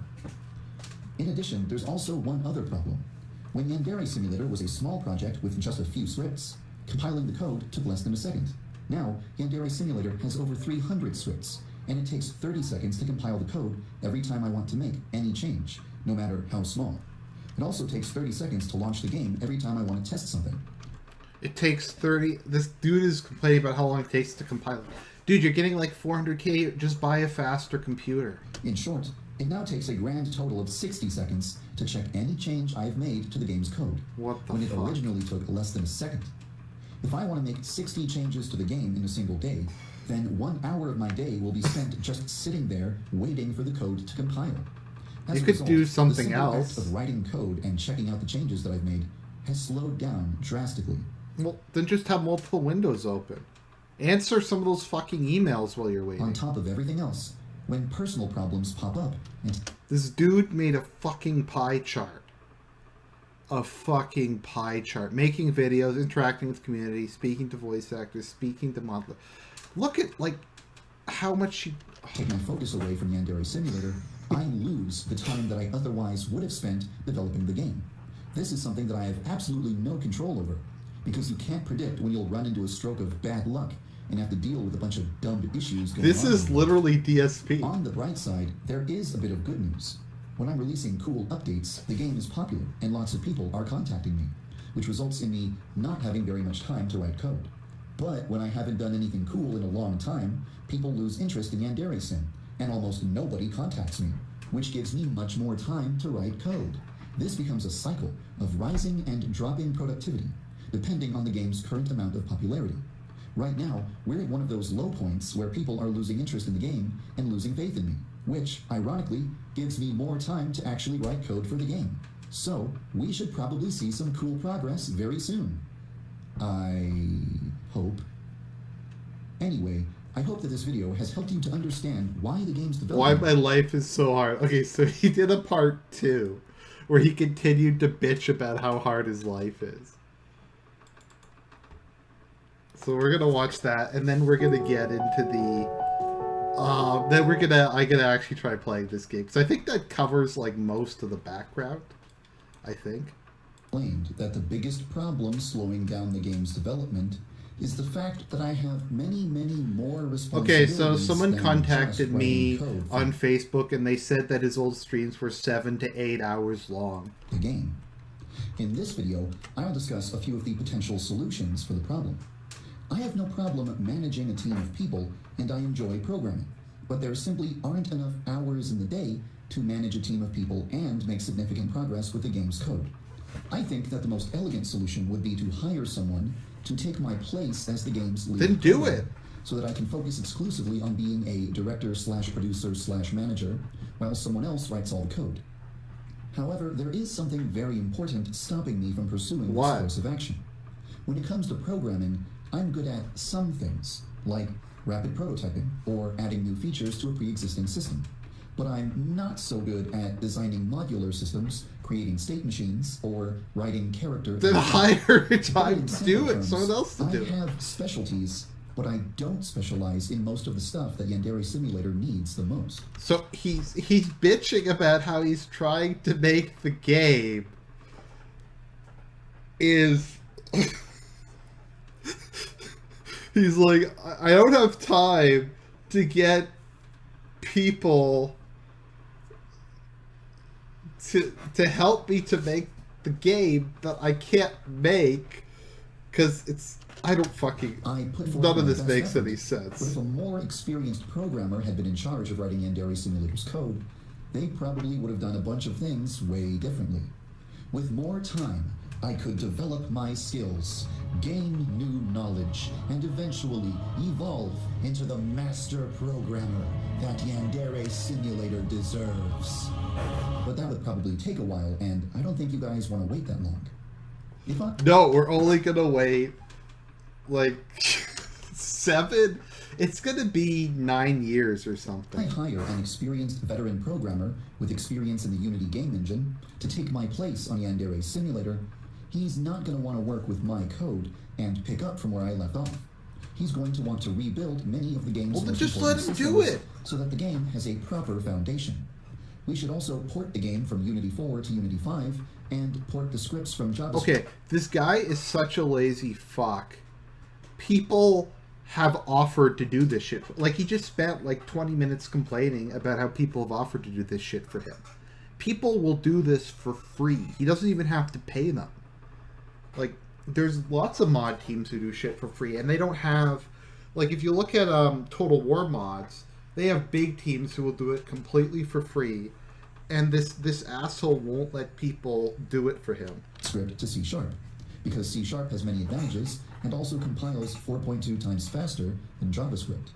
In addition, there's also one other problem. When Yandere Simulator was a small project with just a few scripts, compiling the code took less than a second. Now, Yandere Simulator has over 300 scripts, and it takes 30 seconds to compile the code every time I want to make any change, no matter how small. It also takes 30 seconds to launch the game every time I want to test something. It takes 30... This dude is complaining about how long it takes to compile it. Dude, you're getting like 400K, just buy a faster computer. In short, it now takes a grand total of 60 seconds to check any change I've made to the game's code, What the when it fuck? originally took less than a second. If I want to make 60 changes to the game in a single day, then 1 hour of my day will be spent just sitting there waiting for the code to compile. As You a could result, do the something simple act else. of writing code and checking out the changes that I've made has slowed down drastically. Well, then just have multiple windows open. Answer some of those fucking emails while you're waiting. On top of everything else, when personal problems pop up and This dude made a fucking pie chart. A fucking pie chart. Making videos, interacting with community, speaking to voice actors, speaking to monthly. Look at, like, how much she... take my focus away from Yandere Simulator, I lose the time that I otherwise would have spent developing the game. This is something that I have absolutely no control over, because you can't predict when you'll run into a stroke of bad luck and have to deal with a bunch of dumb issues going on. This is literally DSP. On the bright side, there is a bit of good news. When I'm releasing cool updates, the game is popular and lots of people are contacting me, which results in me not having very much time to write code. But when I haven't done anything cool in a long time, people lose interest in Yandere Sim, and almost nobody contacts me, which gives me much more time to write code. This becomes a cycle of rising and dropping productivity, depending on the game's current amount of popularity. Right now, we're at one of those low points where people are losing interest in the game and losing faith in me, which, ironically, gives me more time to actually write code for the game. So, we should probably see some cool progress very soon. I hope. Anyway, I hope that this video has helped you to understand why the game's Why development... my life is so hard. Okay, so he did a part 2 where he continued to bitch about how hard his life is. So we're gonna watch that, and then we're gonna get into the... I'm gonna actually try playing this game, because I think that covers, like, most of the background. I think. Claimed that the biggest problem slowing down the game's development is the fact that I have many more Okay, responsibilities. so someone than contacted just me writing code for on Facebook, and they said that his old streams were 7 to 8 hours long. the game. In this video, I'll discuss a few of the potential solutions for the problem. I have no problem managing a team of people, and I enjoy programming, but there simply aren't enough hours in the day to manage a team of people and make significant progress with the game's code. I think that the most elegant solution would be to hire someone to take my place as the game's lead. Then do programmer, it. so that I can focus exclusively on being a director/producer/manager, while someone else writes all the code. However, there is something very important stopping me from pursuing What? this course of action. When it comes to programming, I'm good at some things, like rapid prototyping or adding new features to a pre-existing system. But I'm not so good at designing modular systems, creating state machines, or writing character. Then hire a time In to simple do it, terms, someone else to do it. I have specialties, but I don't specialize in most of the stuff that Yandere Simulator needs the most. So he's bitching about how he's trying to make the game is he's like, I don't have time to get people to help me to make the game that I can't make because it's I don't fucking I put forth none of my this best makes effort, any But sense. if a more experienced programmer had been in charge of writing Yandere Simulator's code, they probably would have done a bunch of things way differently. With more time, I could develop my skills, gain new knowledge, and eventually evolve into the master programmer that Yandere Simulator deserves. But that would probably take a while, and I don't think you guys want to wait that long. If I... No, we're only gonna wait like 7. It's gonna be 9 years or I something. hire an experienced veteran programmer with experience in the Unity game engine to take my place on Yandere Simulator, he's not going to want to work with my code and pick up from where I left off. He's going to want to rebuild many of the game's Well, then most just important let him do systems it. so that the game has a proper foundation. We should also port the game from Unity 4 to Unity 5 and port the scripts from JavaScript. Okay, this guy is such a lazy fuck. People have offered to do this shit. Like, he just spent like 20 minutes complaining about how people have offered to do this shit for him. People will do this for free. He doesn't even have to pay them. Like, there's lots of mod teams who do shit for free, and they don't have... Like, if you look at Total War mods, they have big teams who will do it completely for free, and this asshole won't let people do it for him. Script to C#, because C# has many advantages and also compiles 4.2 times faster than JavaScript.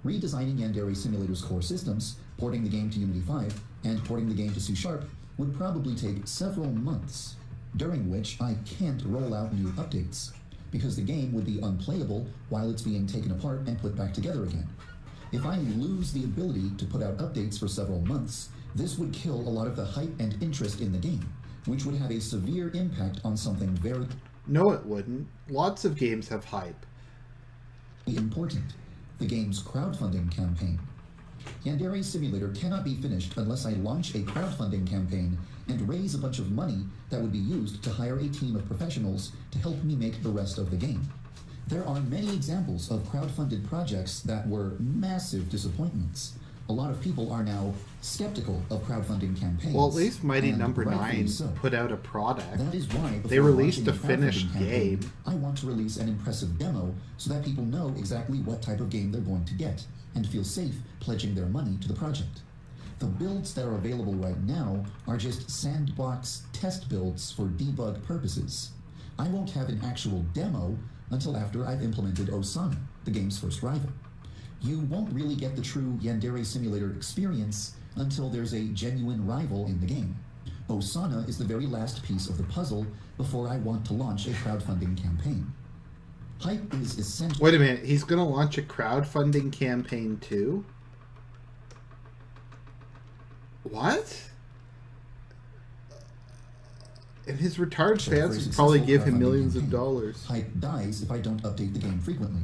Redesigning Yandere Simulator's core systems, porting the game to Unity 5, and porting the game to C# would probably take several months, during which I can't roll out new updates, because the game would be unplayable while it's being taken apart and put back together again. If I lose the ability to put out updates for several months, this would kill a lot of the hype and interest in the game, which would have a severe impact on something very No, it wouldn't. Lots of games have hype. important, the game's crowdfunding campaign. Yandere Simulator cannot be finished unless I launch a crowdfunding campaign and raise a bunch of money that would be used to hire a team of professionals to help me make the rest of the game. There are many examples of crowdfunded projects that were massive disappointments. A lot of people are now skeptical of crowdfunding campaigns. Well, at least Mighty and Number rightfully 9 so. put out a product. That is why They before released launching a finished crowdfunding campaign, game. I want to release an impressive demo so that people know exactly what type of game they're going to get and feel safe pledging their money to the project. The builds that are available right now are just sandbox test builds for debug purposes. I won't have an actual demo until after I've implemented Osana, the game's first rival. You won't really get the true Yandere Simulator experience until there's a genuine rival in the game. Osana is the very last piece of the puzzle before I want to launch a crowdfunding campaign. Hype is essential. Wait a minute, he's gonna launch a crowdfunding campaign too? What? And his retarded For fans a would probably successful give him crowdfunding millions of campaign. dollars. Hype dies if I don't update the game frequently.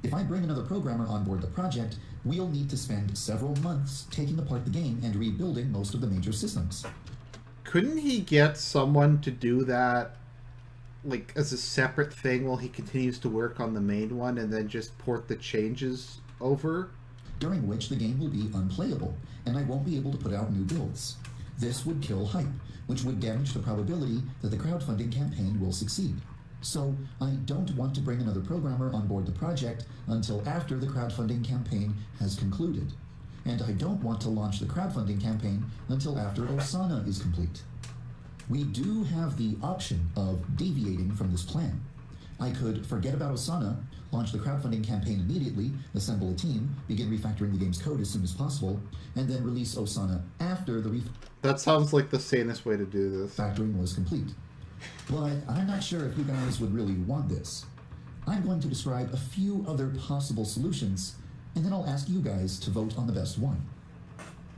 If I bring another programmer on board the project, we'll need to spend several months taking apart the game and rebuilding most of the major systems. Couldn't he get someone to do that like as a separate thing while he continues to work on the main one, and then just port the changes over. during which the game will be unplayable, and I won't be able to put out new builds. This would kill hype, which would damage the probability that the crowdfunding campaign will succeed. So I don't want to bring another programmer on board the project until after the crowdfunding campaign has concluded. And I don't want to launch the crowdfunding campaign until after Osana is complete. We do have the option of deviating from this plan. I could forget about Osana, launch the crowdfunding campaign immediately, assemble a team, begin refactoring the game's code as soon as possible, and then release Osana after the That sounds like the sanest way to do this. refactoring was complete. But I'm not sure if you guys would really want this. I'm going to describe a few other possible solutions, and then I'll ask you guys to vote on the best one.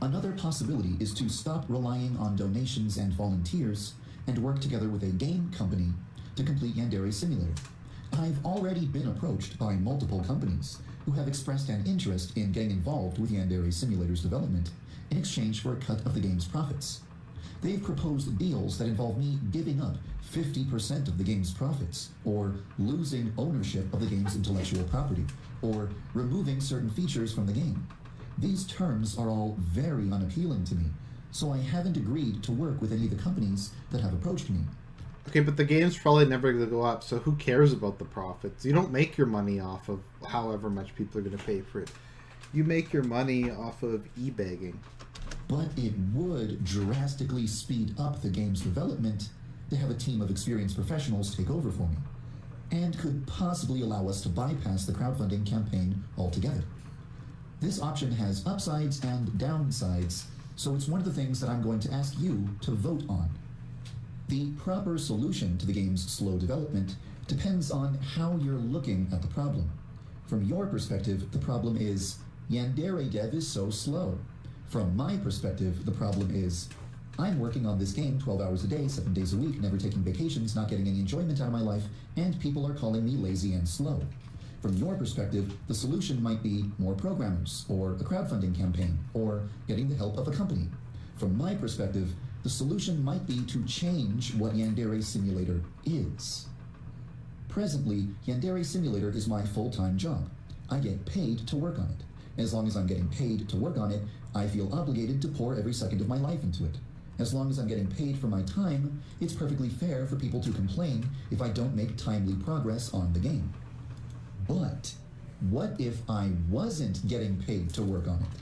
Another possibility is to stop relying on donations and volunteers and work together with a game company to complete Yandere Simulator. I've already been approached by multiple companies who have expressed an interest in getting involved with Yandere Simulator's development in exchange for a cut of the game's profits. They've proposed deals that involve me giving up 50% of the game's profits, or losing ownership of the game's intellectual property, or removing certain features from the game. These terms are all very unappealing to me, so I haven't agreed to work with any of the companies that have approached me. Okay, but the game's probably never going to go up, so who cares about the profits? You don't make your money off of however much people are going to pay for it. You make your money off of e-begging. But it would drastically speed up the game's development to have a team of experienced professionals take over for me, and could possibly allow us to bypass the crowdfunding campaign altogether. This option has upsides and downsides, so it's one of the things that I'm going to ask you to vote on. The proper solution to the game's slow development depends on how you're looking at the problem. From your perspective, the problem is YandereDev is so slow. From my perspective, the problem is I'm working on this game 12 hours a day, 7 days a week, never taking vacations, not getting any enjoyment out of my life, and people are calling me lazy and slow. From your perspective, the solution might be more programmers, or a crowdfunding campaign, or getting the help of a company. From my perspective, the solution might be to change what Yandere Simulator is. Presently, Yandere Simulator is my full-time job. I get paid to work on it. As long as I'm getting paid to work on it, I feel obligated to pour every second of my life into it. As long as I'm getting paid for my time, it's perfectly fair for people to complain if I don't make timely progress on the game. But what if I wasn't getting paid to work on it?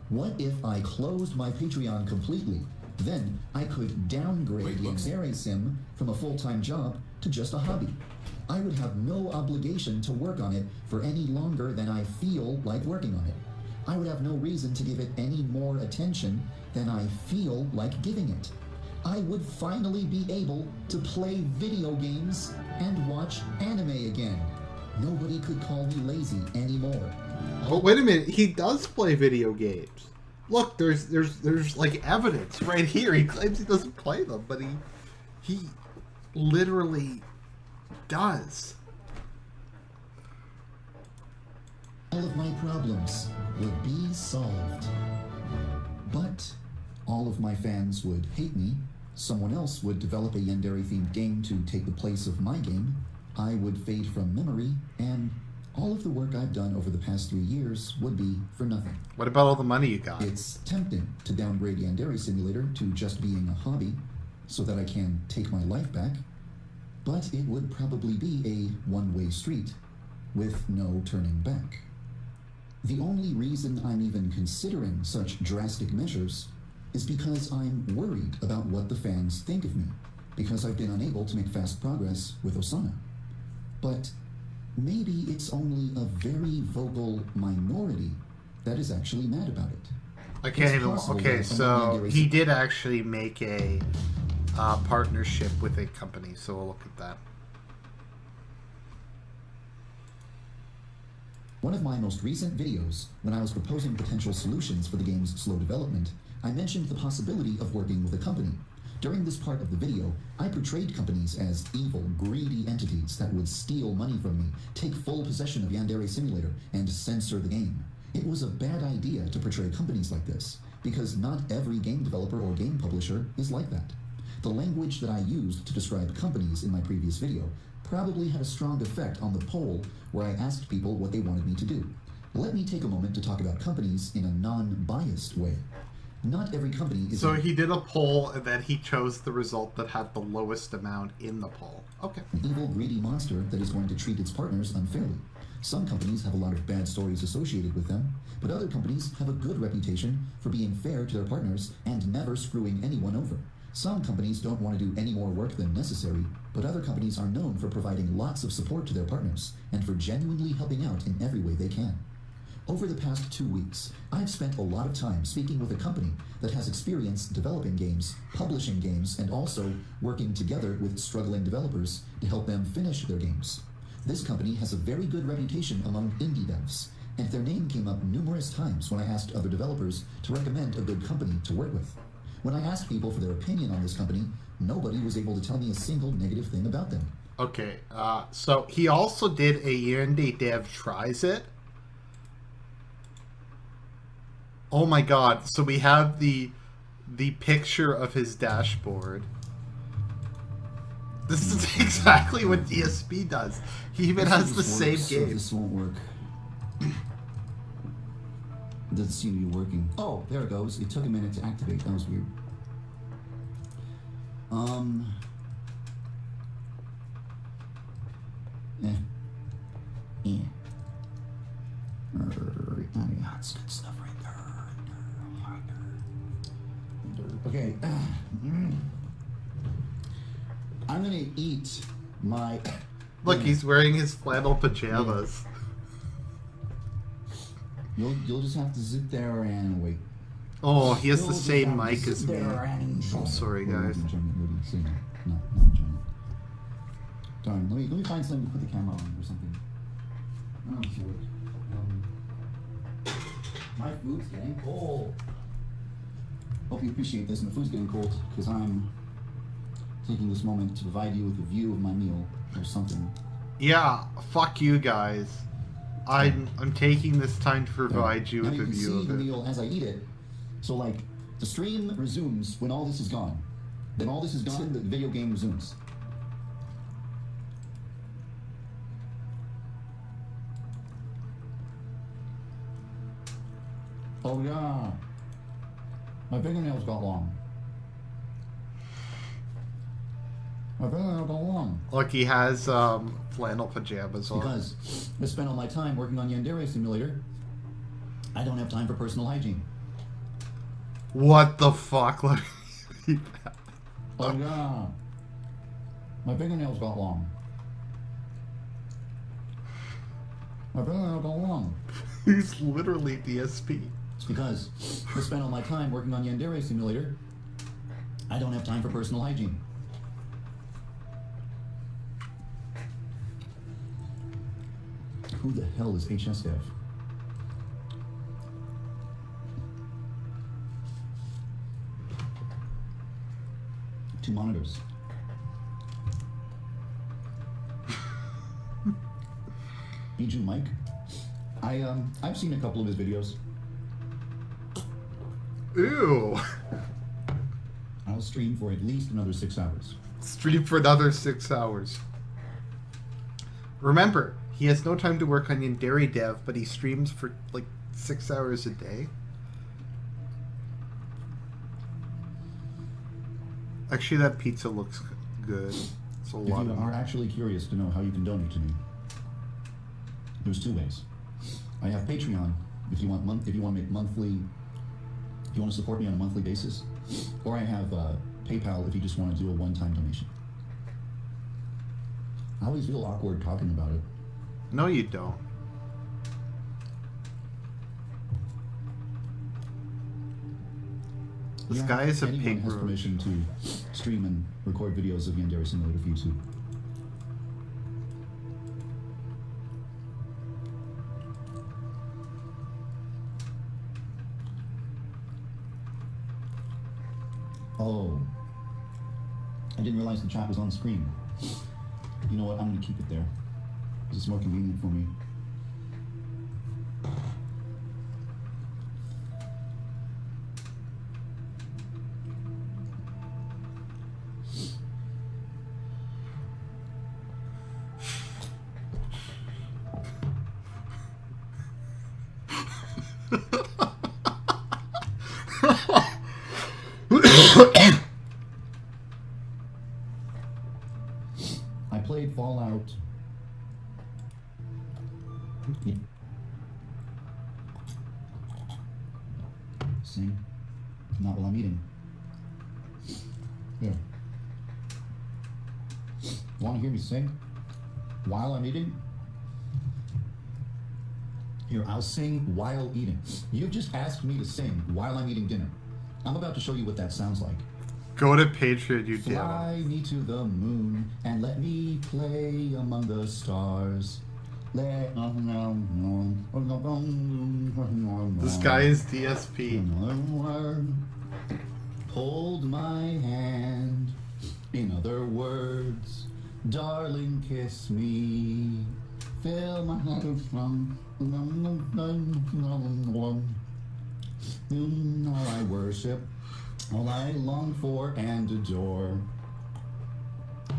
What if I closed my Patreon completely? Then I could downgrade Yandere Sim from a full-time job to just a hobby. I would have no obligation to work on it for any longer than I feel like working on it. I would have no reason to give it any more attention than I feel like giving it. I would finally be able to play video games and watch anime again. Nobody could call me lazy anymore. Oh, wait a minute. He does play video games. Look, there's like evidence right here. He claims he doesn't play them, but he literally does. All of my problems would be solved. But all of my fans would hate me. Someone else would develop a Yandere-themed game to take the place of my game. I would fade from memory, and all of the work I've done over the past 3 years would be for nothing. What about all the money you got? It's tempting to downgrade Yandere Simulator to just being a hobby so that I can take my life back, but it would probably be a one-way street with no turning back. The only reason I'm even considering such drastic measures is because I'm worried about what the fans think of me, because I've been unable to make fast progress with Osana. But maybe it's only a very vocal minority that is actually mad about it. I can't It's even. possible Okay, that so someone he did actually make a partnership with a company, so we'll look at that. One of my most recent videos, when I was proposing potential solutions for the game's slow development, I mentioned the possibility of working with a company. During this part of the video, I portrayed companies as evil, greedy entities that would steal money from me, take full possession of Yandere Simulator, and censor the game. It was a bad idea to portray companies like this, because not every game developer or game publisher is like that. The language that I used to describe companies in my previous video probably had a strong effect on the poll where I asked people what they wanted me to do. Let me take a moment to talk about companies in a non-biased way. Not every company is... So he did a poll, and then he chose the result that had the lowest amount in the poll. Okay. an evil, greedy monster that is going to treat its partners unfairly. Some companies have a lot of bad stories associated with them, but other companies have a good reputation for being fair to their partners and never screwing anyone over. Some companies don't want to do any more work than necessary, but other companies are known for providing lots of support to their partners and for genuinely helping out in every way they can. Over the past 2 weeks, I've spent a lot of time speaking with a company that has experience developing games, publishing games, and also working together with struggling developers to help them finish their games. This company has a very good reputation among indie devs, and their name came up numerous times when I asked other developers to recommend a good company to work with. When I asked people for their opinion on this company, nobody was able to tell me a single negative thing about them. Okay, so he also did a YandereDev tries it. Oh my god, so we have the picture of his dashboard. This is exactly what DSP does. He even has the same game. This won't work. It doesn't seem to be working. Oh, there it goes. It took a minute to activate. That was weird. That's good stuff right there. Okay. I'm gonna eat my... Look, he's wearing his flannel pajamas. You'll just have to sit there and wait. Oh, he has the You'll just same have to mic sit as me. there and enjoy I'm it. sorry, Wait, guys. enjoyment, what do you say? No, not enjoyment. Darn, let me find something to put the camera on or something. Oh, sure. My food's getting cold. Hope you appreciate this, and the food's getting cold because I'm taking this moment to provide you with a view of my meal or something. Yeah, fuck you guys. I'm taking this time to provide you Now with you a can view see of the it. meal as I eat it. So like, the stream resumes when all this is gone. Then all this is gone, the video game resumes. Oh yeah. My fingernails got long. My fingernails got long. Look, he has flannel pajamas on. Because I spent all my time working on Yandere Simulator. I don't have time for personal hygiene. What the fuck? Let me read that. Oh yeah. My fingernails got long. My fingernails got long. He's literally DSP. It's because I spent all my time working on Yandere Simulator. I don't have time for personal hygiene. Who the hell is HSDev? Two monitors. Bijou Mike. I've seen a couple of his videos. Ew. I'll stream for at least another 6 hours. Stream for another 6 hours. Remember, he has no time to work on YandereDev, but he streams for like 6 hours a day. Actually, that pizza looks good. It's a If lot you of... are actually curious to know how you can donate to me, there's 2 ways. I have Patreon if you want to make monthly, if you want to support me on a monthly basis, or I have PayPal if you just want to do a one-time donation. I always feel awkward talking about it. No, you don't. This Yeah, guy is a anyone pig has roach. permission to stream and record videos of Yandere Simulator for YouTube. Oh, I didn't realize the chat was on screen. You know what? I'm gonna keep it there because it's more convenient for me. I played Fallout. Yeah. Sing. Not while I'm eating. Here. Want to hear me sing while I'm eating? Here, I'll sing while eating. You just asked me to sing while I'm eating dinner. I'm about to show you what that sounds like. Go to Patreon, you damn. Fly me to the moon and let me play among the stars. This guy is DSP. Hold my hand. In other words, darling, kiss me. Fill my heart with fun. All I worship, all I long for and adore.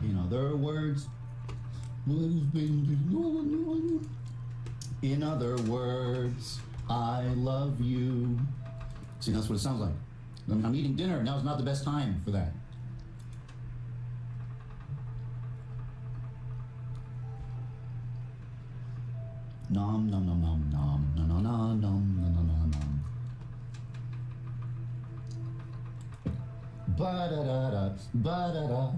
In other words, I love you. See, that's what it sounds like. I'm eating dinner. Now is not the best time for that. Nom nom nom nom nom nom nom nom nom nom nom nom. Ba da da da ba da da.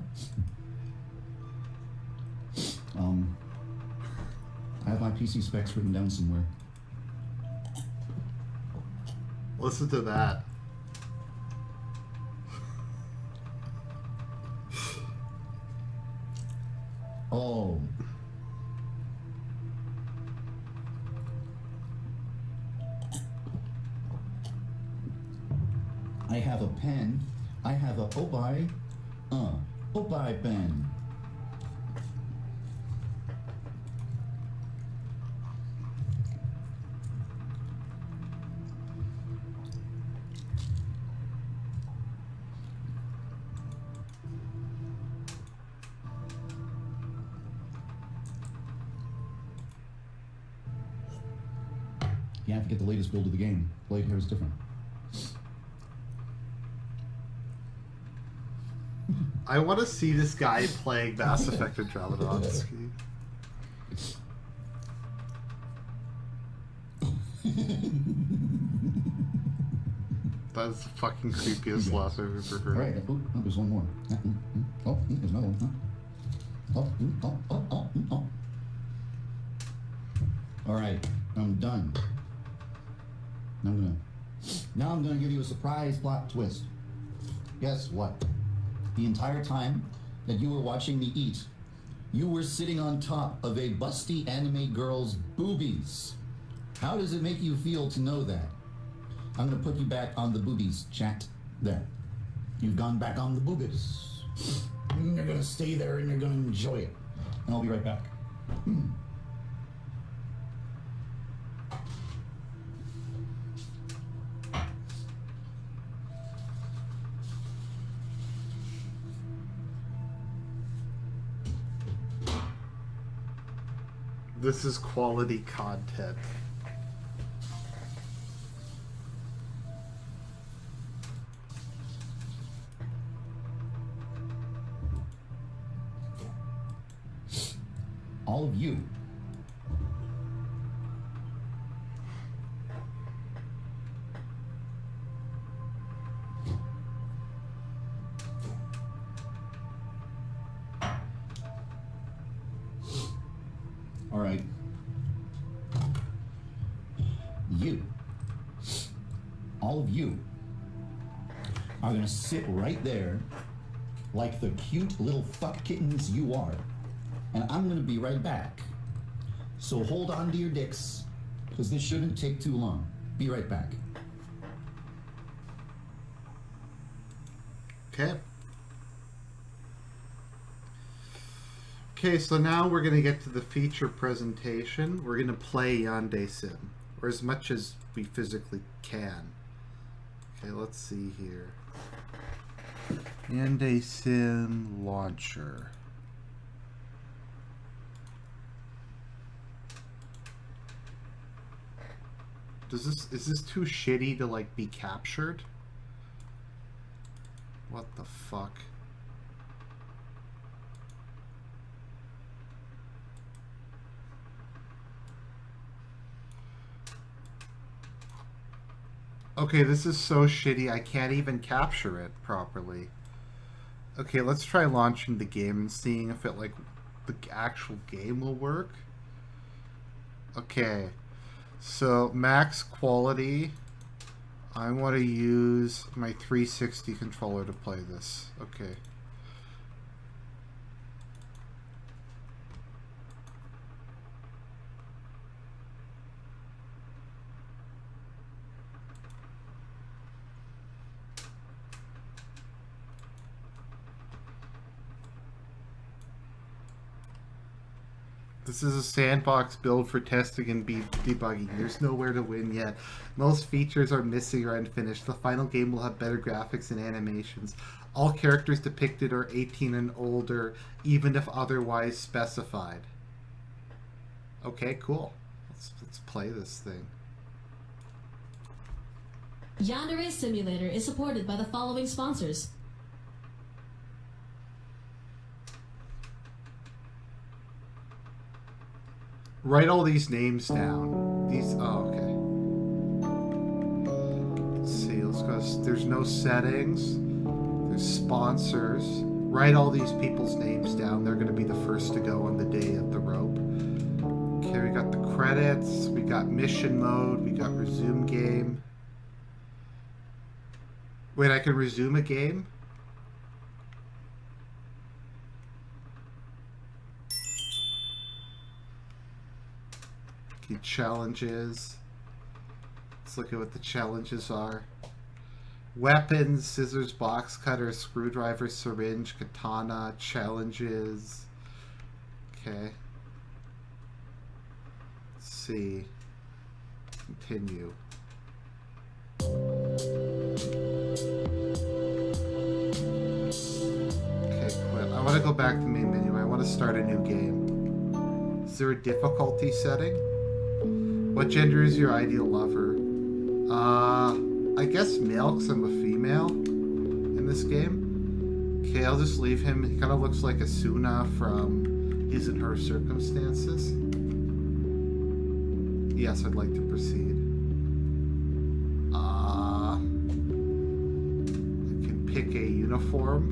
I have my PC specs written down somewhere. Listen to that. Oh. I have a pen. I have a Odysee pen. You have to get the latest build of the game. Blade hair is different. I want to see this guy playing Mass Effect Andromeda on the screen. That's the fucking creepiest laugh I've ever heard. Right. Oh, there's one more. Oh, there's another one. Oh. All right, I'm done. Now I'm gonna give you a surprise plot twist. Guess what? The entire time that you were watching me eat, you were sitting on top of a busty anime girl's boobies. How does it make you feel to know that? I'm gonna put you back on the boobies, chat. There. You've gone back on the boobies. And you're gonna stay there and you're gonna enjoy it. And I'll be right back. This is quality content. All of you. All right. You. All of you are gonna sit right there like the cute little fuck kittens you are. And I'm gonna be right back. So hold on to your dicks, because this shouldn't take too long. Be right back. Okay. Okay, so now we're going to get to the feature presentation. We're going to play YandereDev, or as much as we physically can. Okay, let's see here. YandereDev launcher. Is this too shitty to like be captured? What the fuck? Okay, this is so shitty I can't even capture it properly. Okay, let's try launching the game and seeing if it, like, the actual game will work. Okay, so max quality. I want to use my 360 controller to play this. Okay. This is a sandbox build for testing and debugging. There's nowhere to win yet. Most features are missing or unfinished. The final game will have better graphics and animations. All characters depicted are 18 and older, even if otherwise specified. Okay, cool. Let's play this thing. Yandere Simulator is supported by the following sponsors. Write all these names down. Okay. Let's see, let's go. There's no settings. There's sponsors. Write all these people's names down. They're going to be the first to go on the day of the rope. Okay, we got the credits. We got mission mode. We got resume game. Wait, I can resume a game? Okay, challenges. Let's look at what the challenges are. Weapons, scissors, box cutter, screwdriver, syringe, katana, challenges. Okay. Let's see. Continue. Okay, quit. I want to go back to the main menu. I want to start a new game. Is there a difficulty setting? What gender is your ideal lover? I guess male, because I'm a female in this game. Okay, I'll just leave him. He kind of looks like Asuna from His and Her Circumstances. Yes, I'd like to proceed. I can pick a uniform.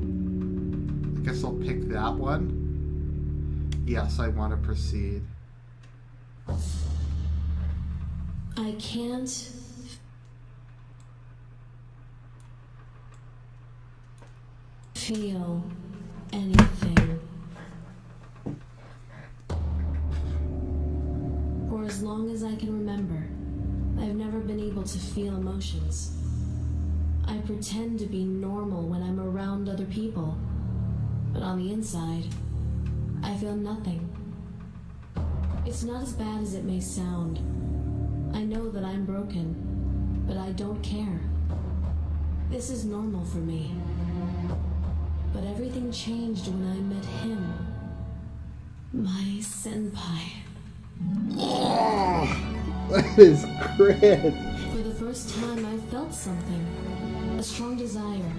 I guess I'll pick that one. Yes, I want to proceed. I can't feel anything. For as long as I can remember, I've never been able to feel emotions. I pretend to be normal when I'm around other people, but on the inside, I feel nothing. It's not as bad as it may sound. I know that I'm broken, but I don't care. This is normal for me. But everything changed when I met him. My senpai. Oh, that is cringe. For the first time, I felt something. A strong desire.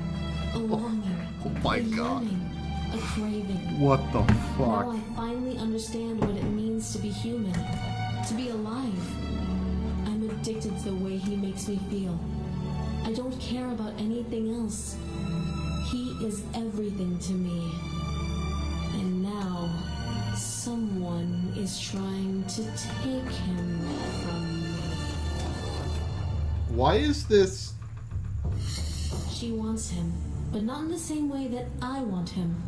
A longing. Oh my a God. yearning, a craving. What the fuck? Now I finally understand what it means to be human. To be alive. I'm addicted to the way he makes me feel. I don't care about anything else. He is everything to me. And now, someone is trying to take him from me. Why is this? She wants him, but not in the same way that I want him.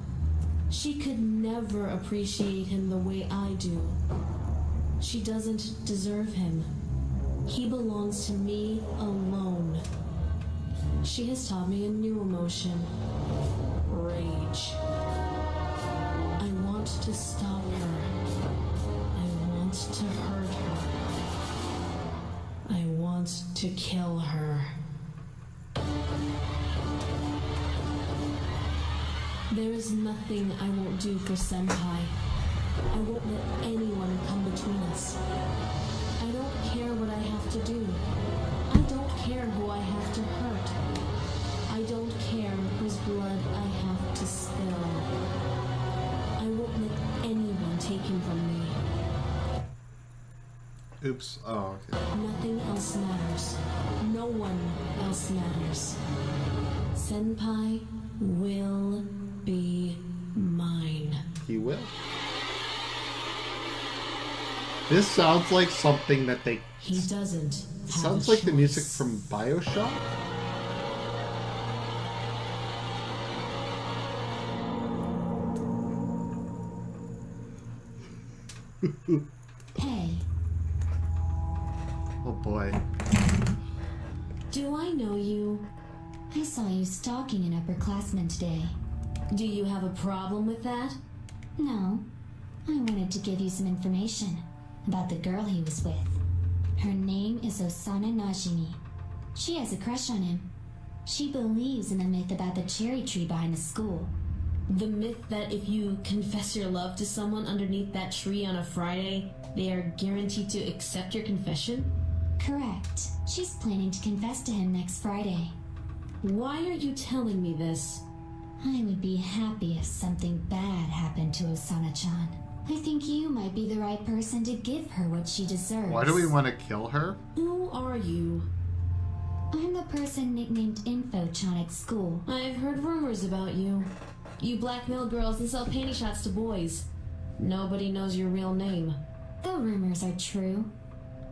She could never appreciate him the way I do. She doesn't deserve him. He belongs to me alone. She has taught me a new emotion. Rage. I want to stop her. I want to hurt her. I want to kill her. There is nothing I won't do for Senpai. I won't let anyone come between us. I don't care what I have to do. I don't care who I have to hurt. I don't care whose blood Jukes? Oh, okay. Nothing else matters. No one else matters. Senpai will be mine. He will. This sounds like something that they... He doesn't have Sounds a like the music choice. from BioShock? Hey, Oh boy. Do I know you? I saw you stalking an upperclassman today. Do you have a problem with that? No, I wanted to give you some information about the girl he was with. Her name is Osana Najimi. She has a crush on him. She believes in the myth about the cherry tree behind the school. The myth that if you confess your love to someone underneath that tree on a Friday, they are guaranteed to accept your confession? Correct. She's planning to confess to him next Friday. Why are you telling me this? I would be happy if something bad happened to Osana-chan. I think you might be the right person to give her what she deserves. Why do we want to kill her? Who are you? I'm the person nicknamed Info-chan at school. I've heard rumors about you. You blackmail girls and sell panty shots to boys. Nobody knows your real name. The rumors are true.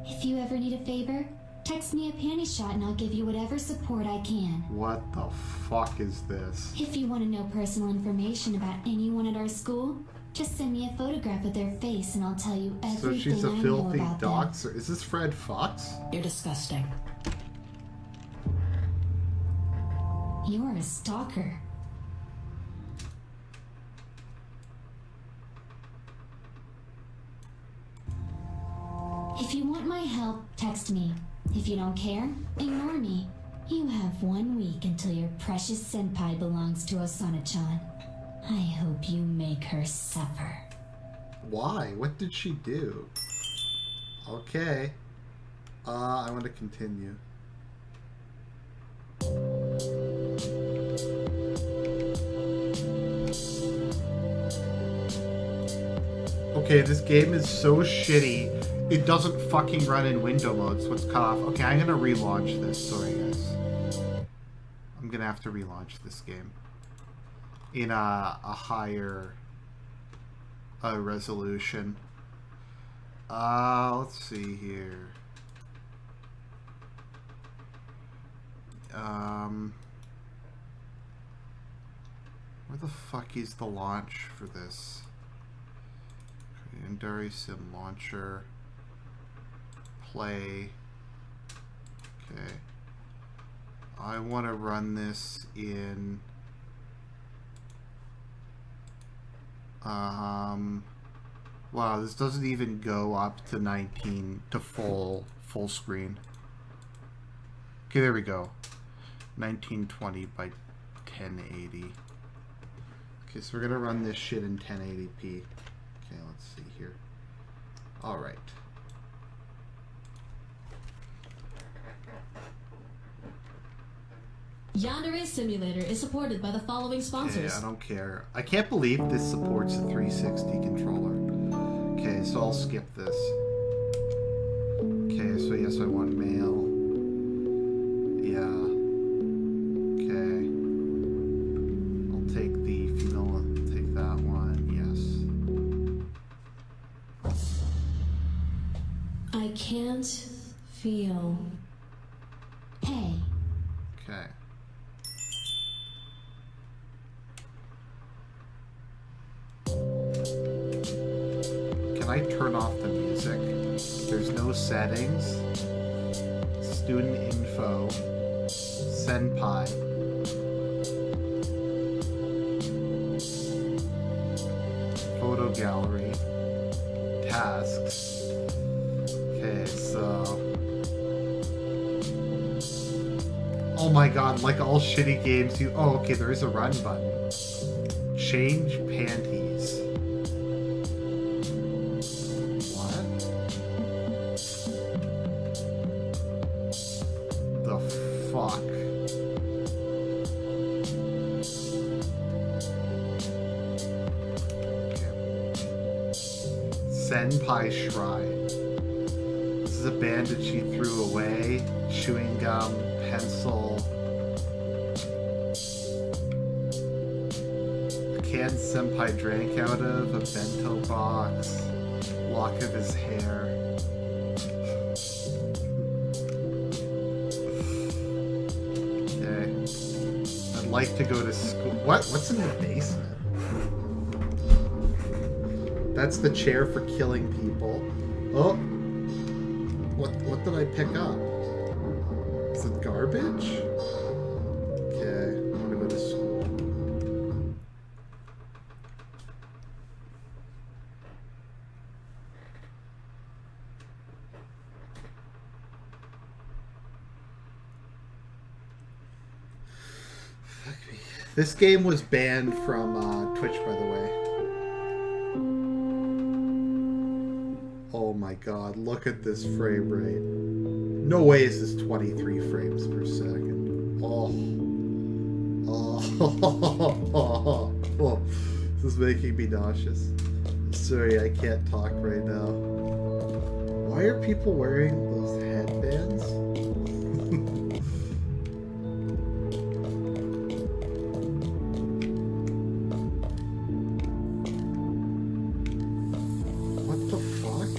If you ever need a favor, text me a panty shot and I'll give you whatever support I can. What the fuck is this? If you want to know personal information about anyone at our school, just send me a photograph of their face and I'll tell you So everything she's a I know filthy about them. doxer. Is this Fred Fox? You're disgusting. You're a stalker. If you want my help, text me. If you don't care, ignore me. You have 1 week until your precious senpai belongs to Osana-chan. I hope you make her suffer. Why? What did she do? Okay. I want to continue. Okay, this game is so shitty, it doesn't fucking run in window mode, so it's cut off. Okay, I'm gonna relaunch this. Sorry, guys. I'm gonna have to relaunch this game in a higher resolution. Let's see here. Where the fuck is the launch for this? Yandere Sim Launcher. Play. Okay. I want to run this in wow, this doesn't even go up to 19 to full screen. Okay, there we go. 1920 by 1080. Okay, so we're gonna run this shit in 1080p. Okay, let's see here. All right. Yandere Simulator is supported by the following sponsors. Okay, I don't care. I can't believe this supports a 360 controller. Okay, so I'll skip this. Okay, so yes, I want male. Yeah. Okay. I'll take the female. I'll take that one. Yes. I can't feel. Hey, Okay. Can I turn off the music? There's no settings. Student info. Senpai. Photo gallery. Tasks. Okay, so... Oh my god, like all shitty games, you... Oh, okay, there is a run button. Change panties. What? The fuck? Okay. Senpai Shrine. This is is a bandage she threw away. Chewing gum, pencil. A can Senpai drank out of, a bento box, lock of his hair. Okay. I'd like to go to school. What's in the basement? That's the chair for killing people. Oh! What did I pick up? Is it garbage? Okay, I'm gonna go to school. Fuck me. This game was banned from Twitch, by the way. Oh my god, look at this frame rate. No way is this 23 frames per second. Oh. Oh. This is making me nauseous. Sorry, I can't talk right now. Why are people wearing those headbands? What the fuck?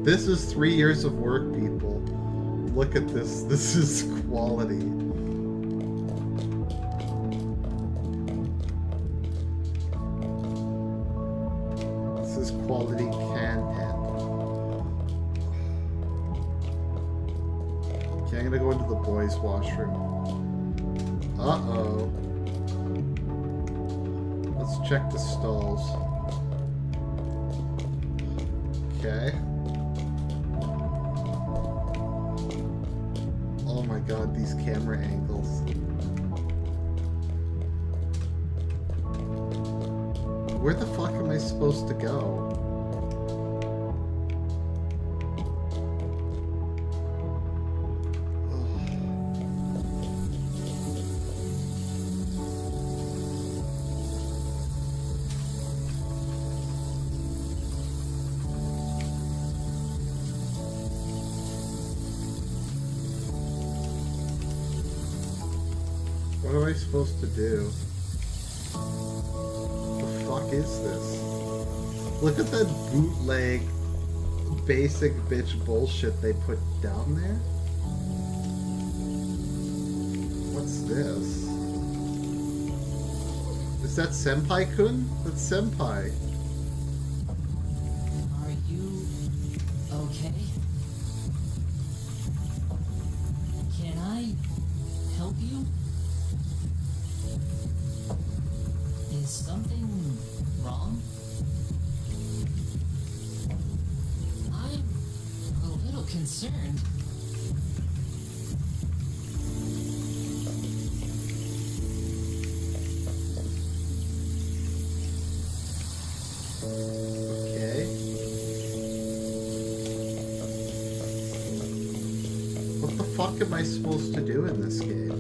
This is 3 years of work, people. Look at this. This is quality. This is quality content. Okay, I'm gonna go into the boys' washroom. Uh-oh. Let's check the stalls. Okay. Oh my god, these camera angles. Where the fuck am I supposed to go? What am I supposed to do? What the fuck is this? Look at that bootleg basic bitch bullshit they put down there. What's this? Is that Senpai-kun? That's Senpai. Are you okay? Can I help you? Is something wrong? I'm a little concerned. Okay. What the fuck am I supposed to do in this game?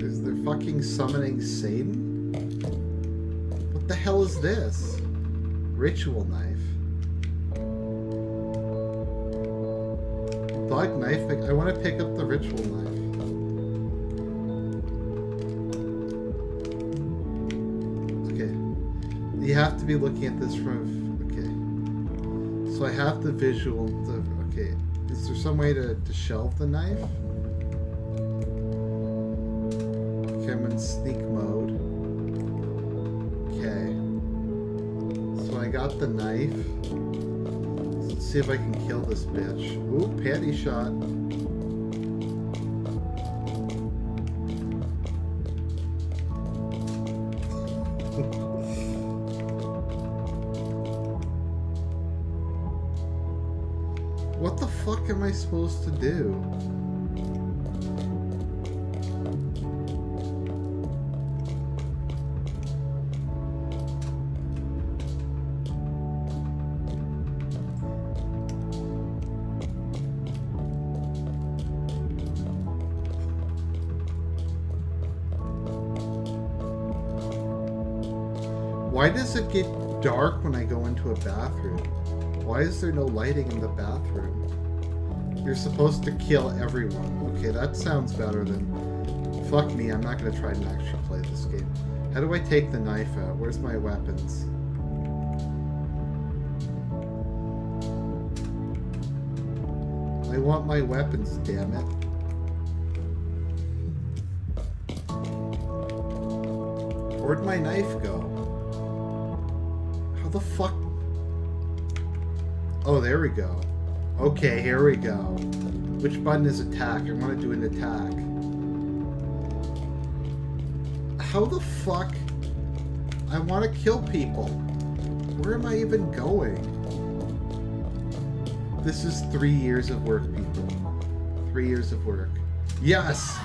Is there fucking summoning Satan? What the hell is this? Ritual knife. Dog knife? I want to pick up the ritual knife. You have to be looking at this from... Okay. So I have the visual... Okay. Is there some way to shelve the knife? Okay, I'm in sneak mode. Okay. So I got the knife. Let's see if I can kill this bitch. Ooh, panty shot. What the fuck am I supposed to do? Why does it get dark when I go into a bathroom? Why is there no lighting in the bathroom? You're supposed to kill everyone. Okay, that sounds better than... Fuck me, I'm not gonna try and actually play this game. How do I take the knife out? Where's my weapons? I want my weapons, damn it. Where'd my knife go? How the fuck? Oh, there we go. Okay, here we go. Which button is attack? I want to do an attack. How the fuck? I want to kill people. Where am I even going? This is 3 years of work, people. 3 years of work. Yes!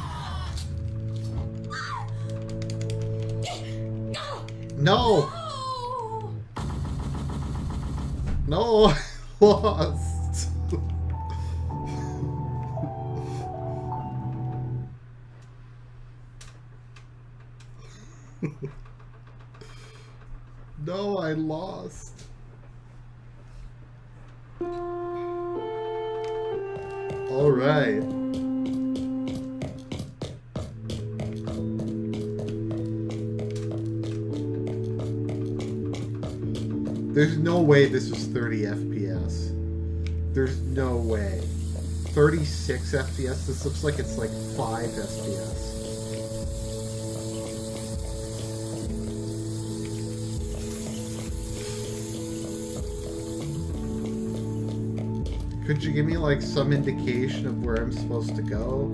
No! No! I lost! No, I lost. All right. There's no way this was 30 FPS. There's no way. 36 FPS? This looks like it's like 5 FPS. Could you give me like some indication of where I'm supposed to go?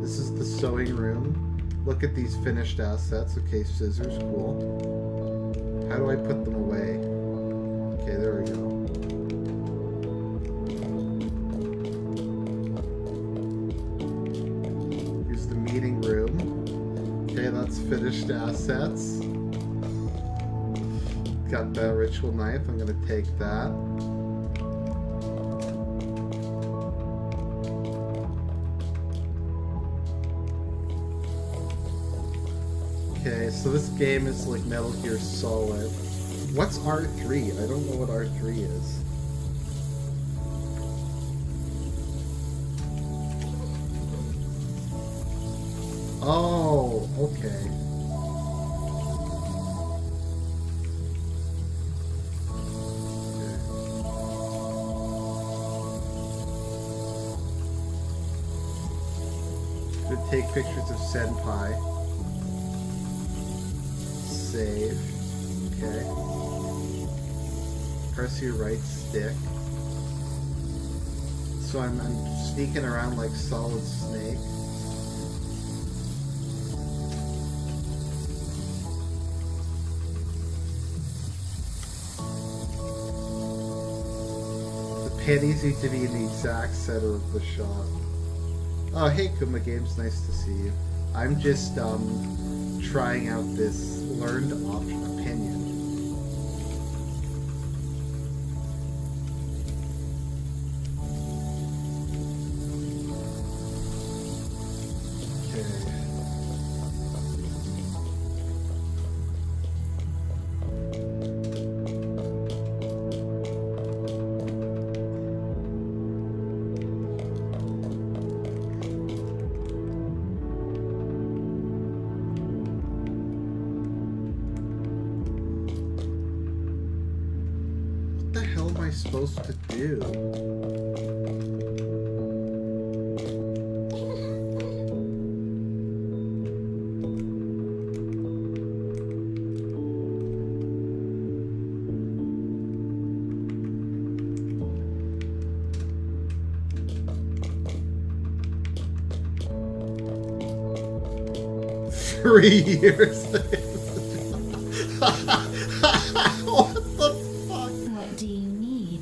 This is the sewing room. Look at these finished assets. Okay, scissors, cool. How do I put them away? Okay, there we go. Here's the meeting room. Okay, that's finished assets. Got the ritual knife. I'm gonna take that. Okay, so this game is like Metal Gear Solid. What's R3? I don't know what R3 is. Oh, okay. Could take pictures of Senpai. Save. Okay. Press your right stick. So I'm sneaking around like Solid Snake. The panties need to be in the exact center of the shot. Oh, hey Kuma Games, nice to see you. I'm just trying out this learned opinion. Supposed to do? Three years. What the fuck? What do you need?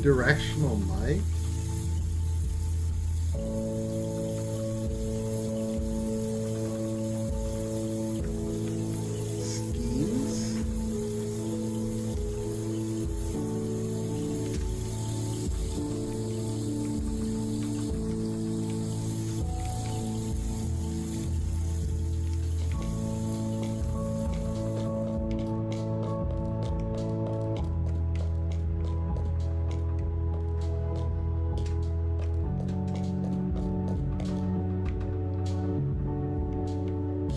Directional mic? Schemes?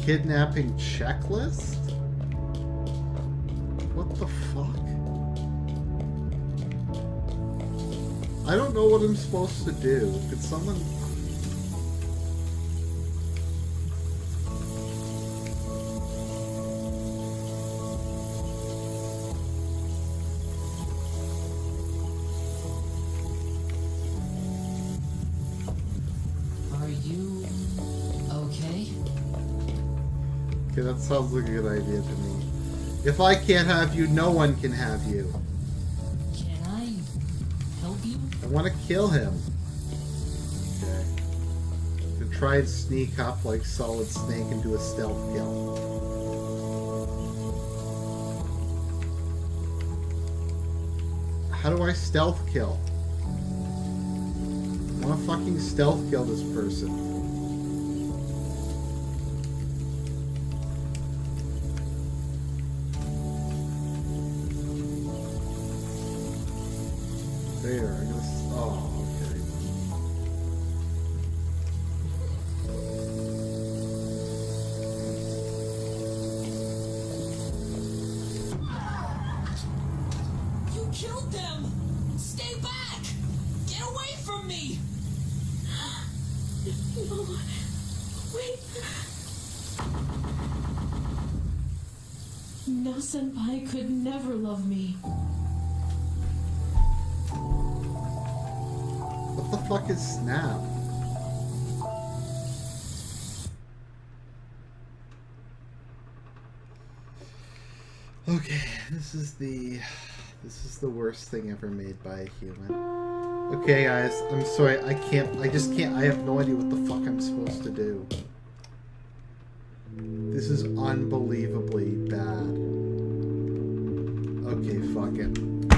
Kidnapping checklist? What the fuck? I don't know what I'm supposed to do. Could someone... Are you okay? Okay, that sounds like a good idea to me. If I can't have you, no one can have you. Can I help you? I want to kill him. Okay. To try and sneak up like Solid Snake and do a stealth kill. How do I stealth kill? I want to fucking stealth kill this person. There, I guess. Oh, okay. You killed them! Stay back! Get away from me! No. Wait. No, Senpai could never love me. What the fuck is Snap? Okay, this is the worst thing ever made by a human. Okay guys, I'm sorry, I just can't, I have no idea what the fuck I'm supposed to do. This is unbelievably bad. Okay, fuck it.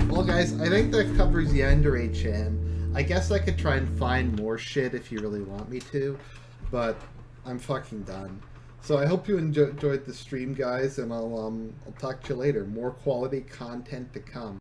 Well guys, I think that covers YandereDev. I guess I could try and find more shit if you really want me to, but I'm fucking done. So I hope you enjoyed the stream, guys, and I'll talk to you later. More quality content to come.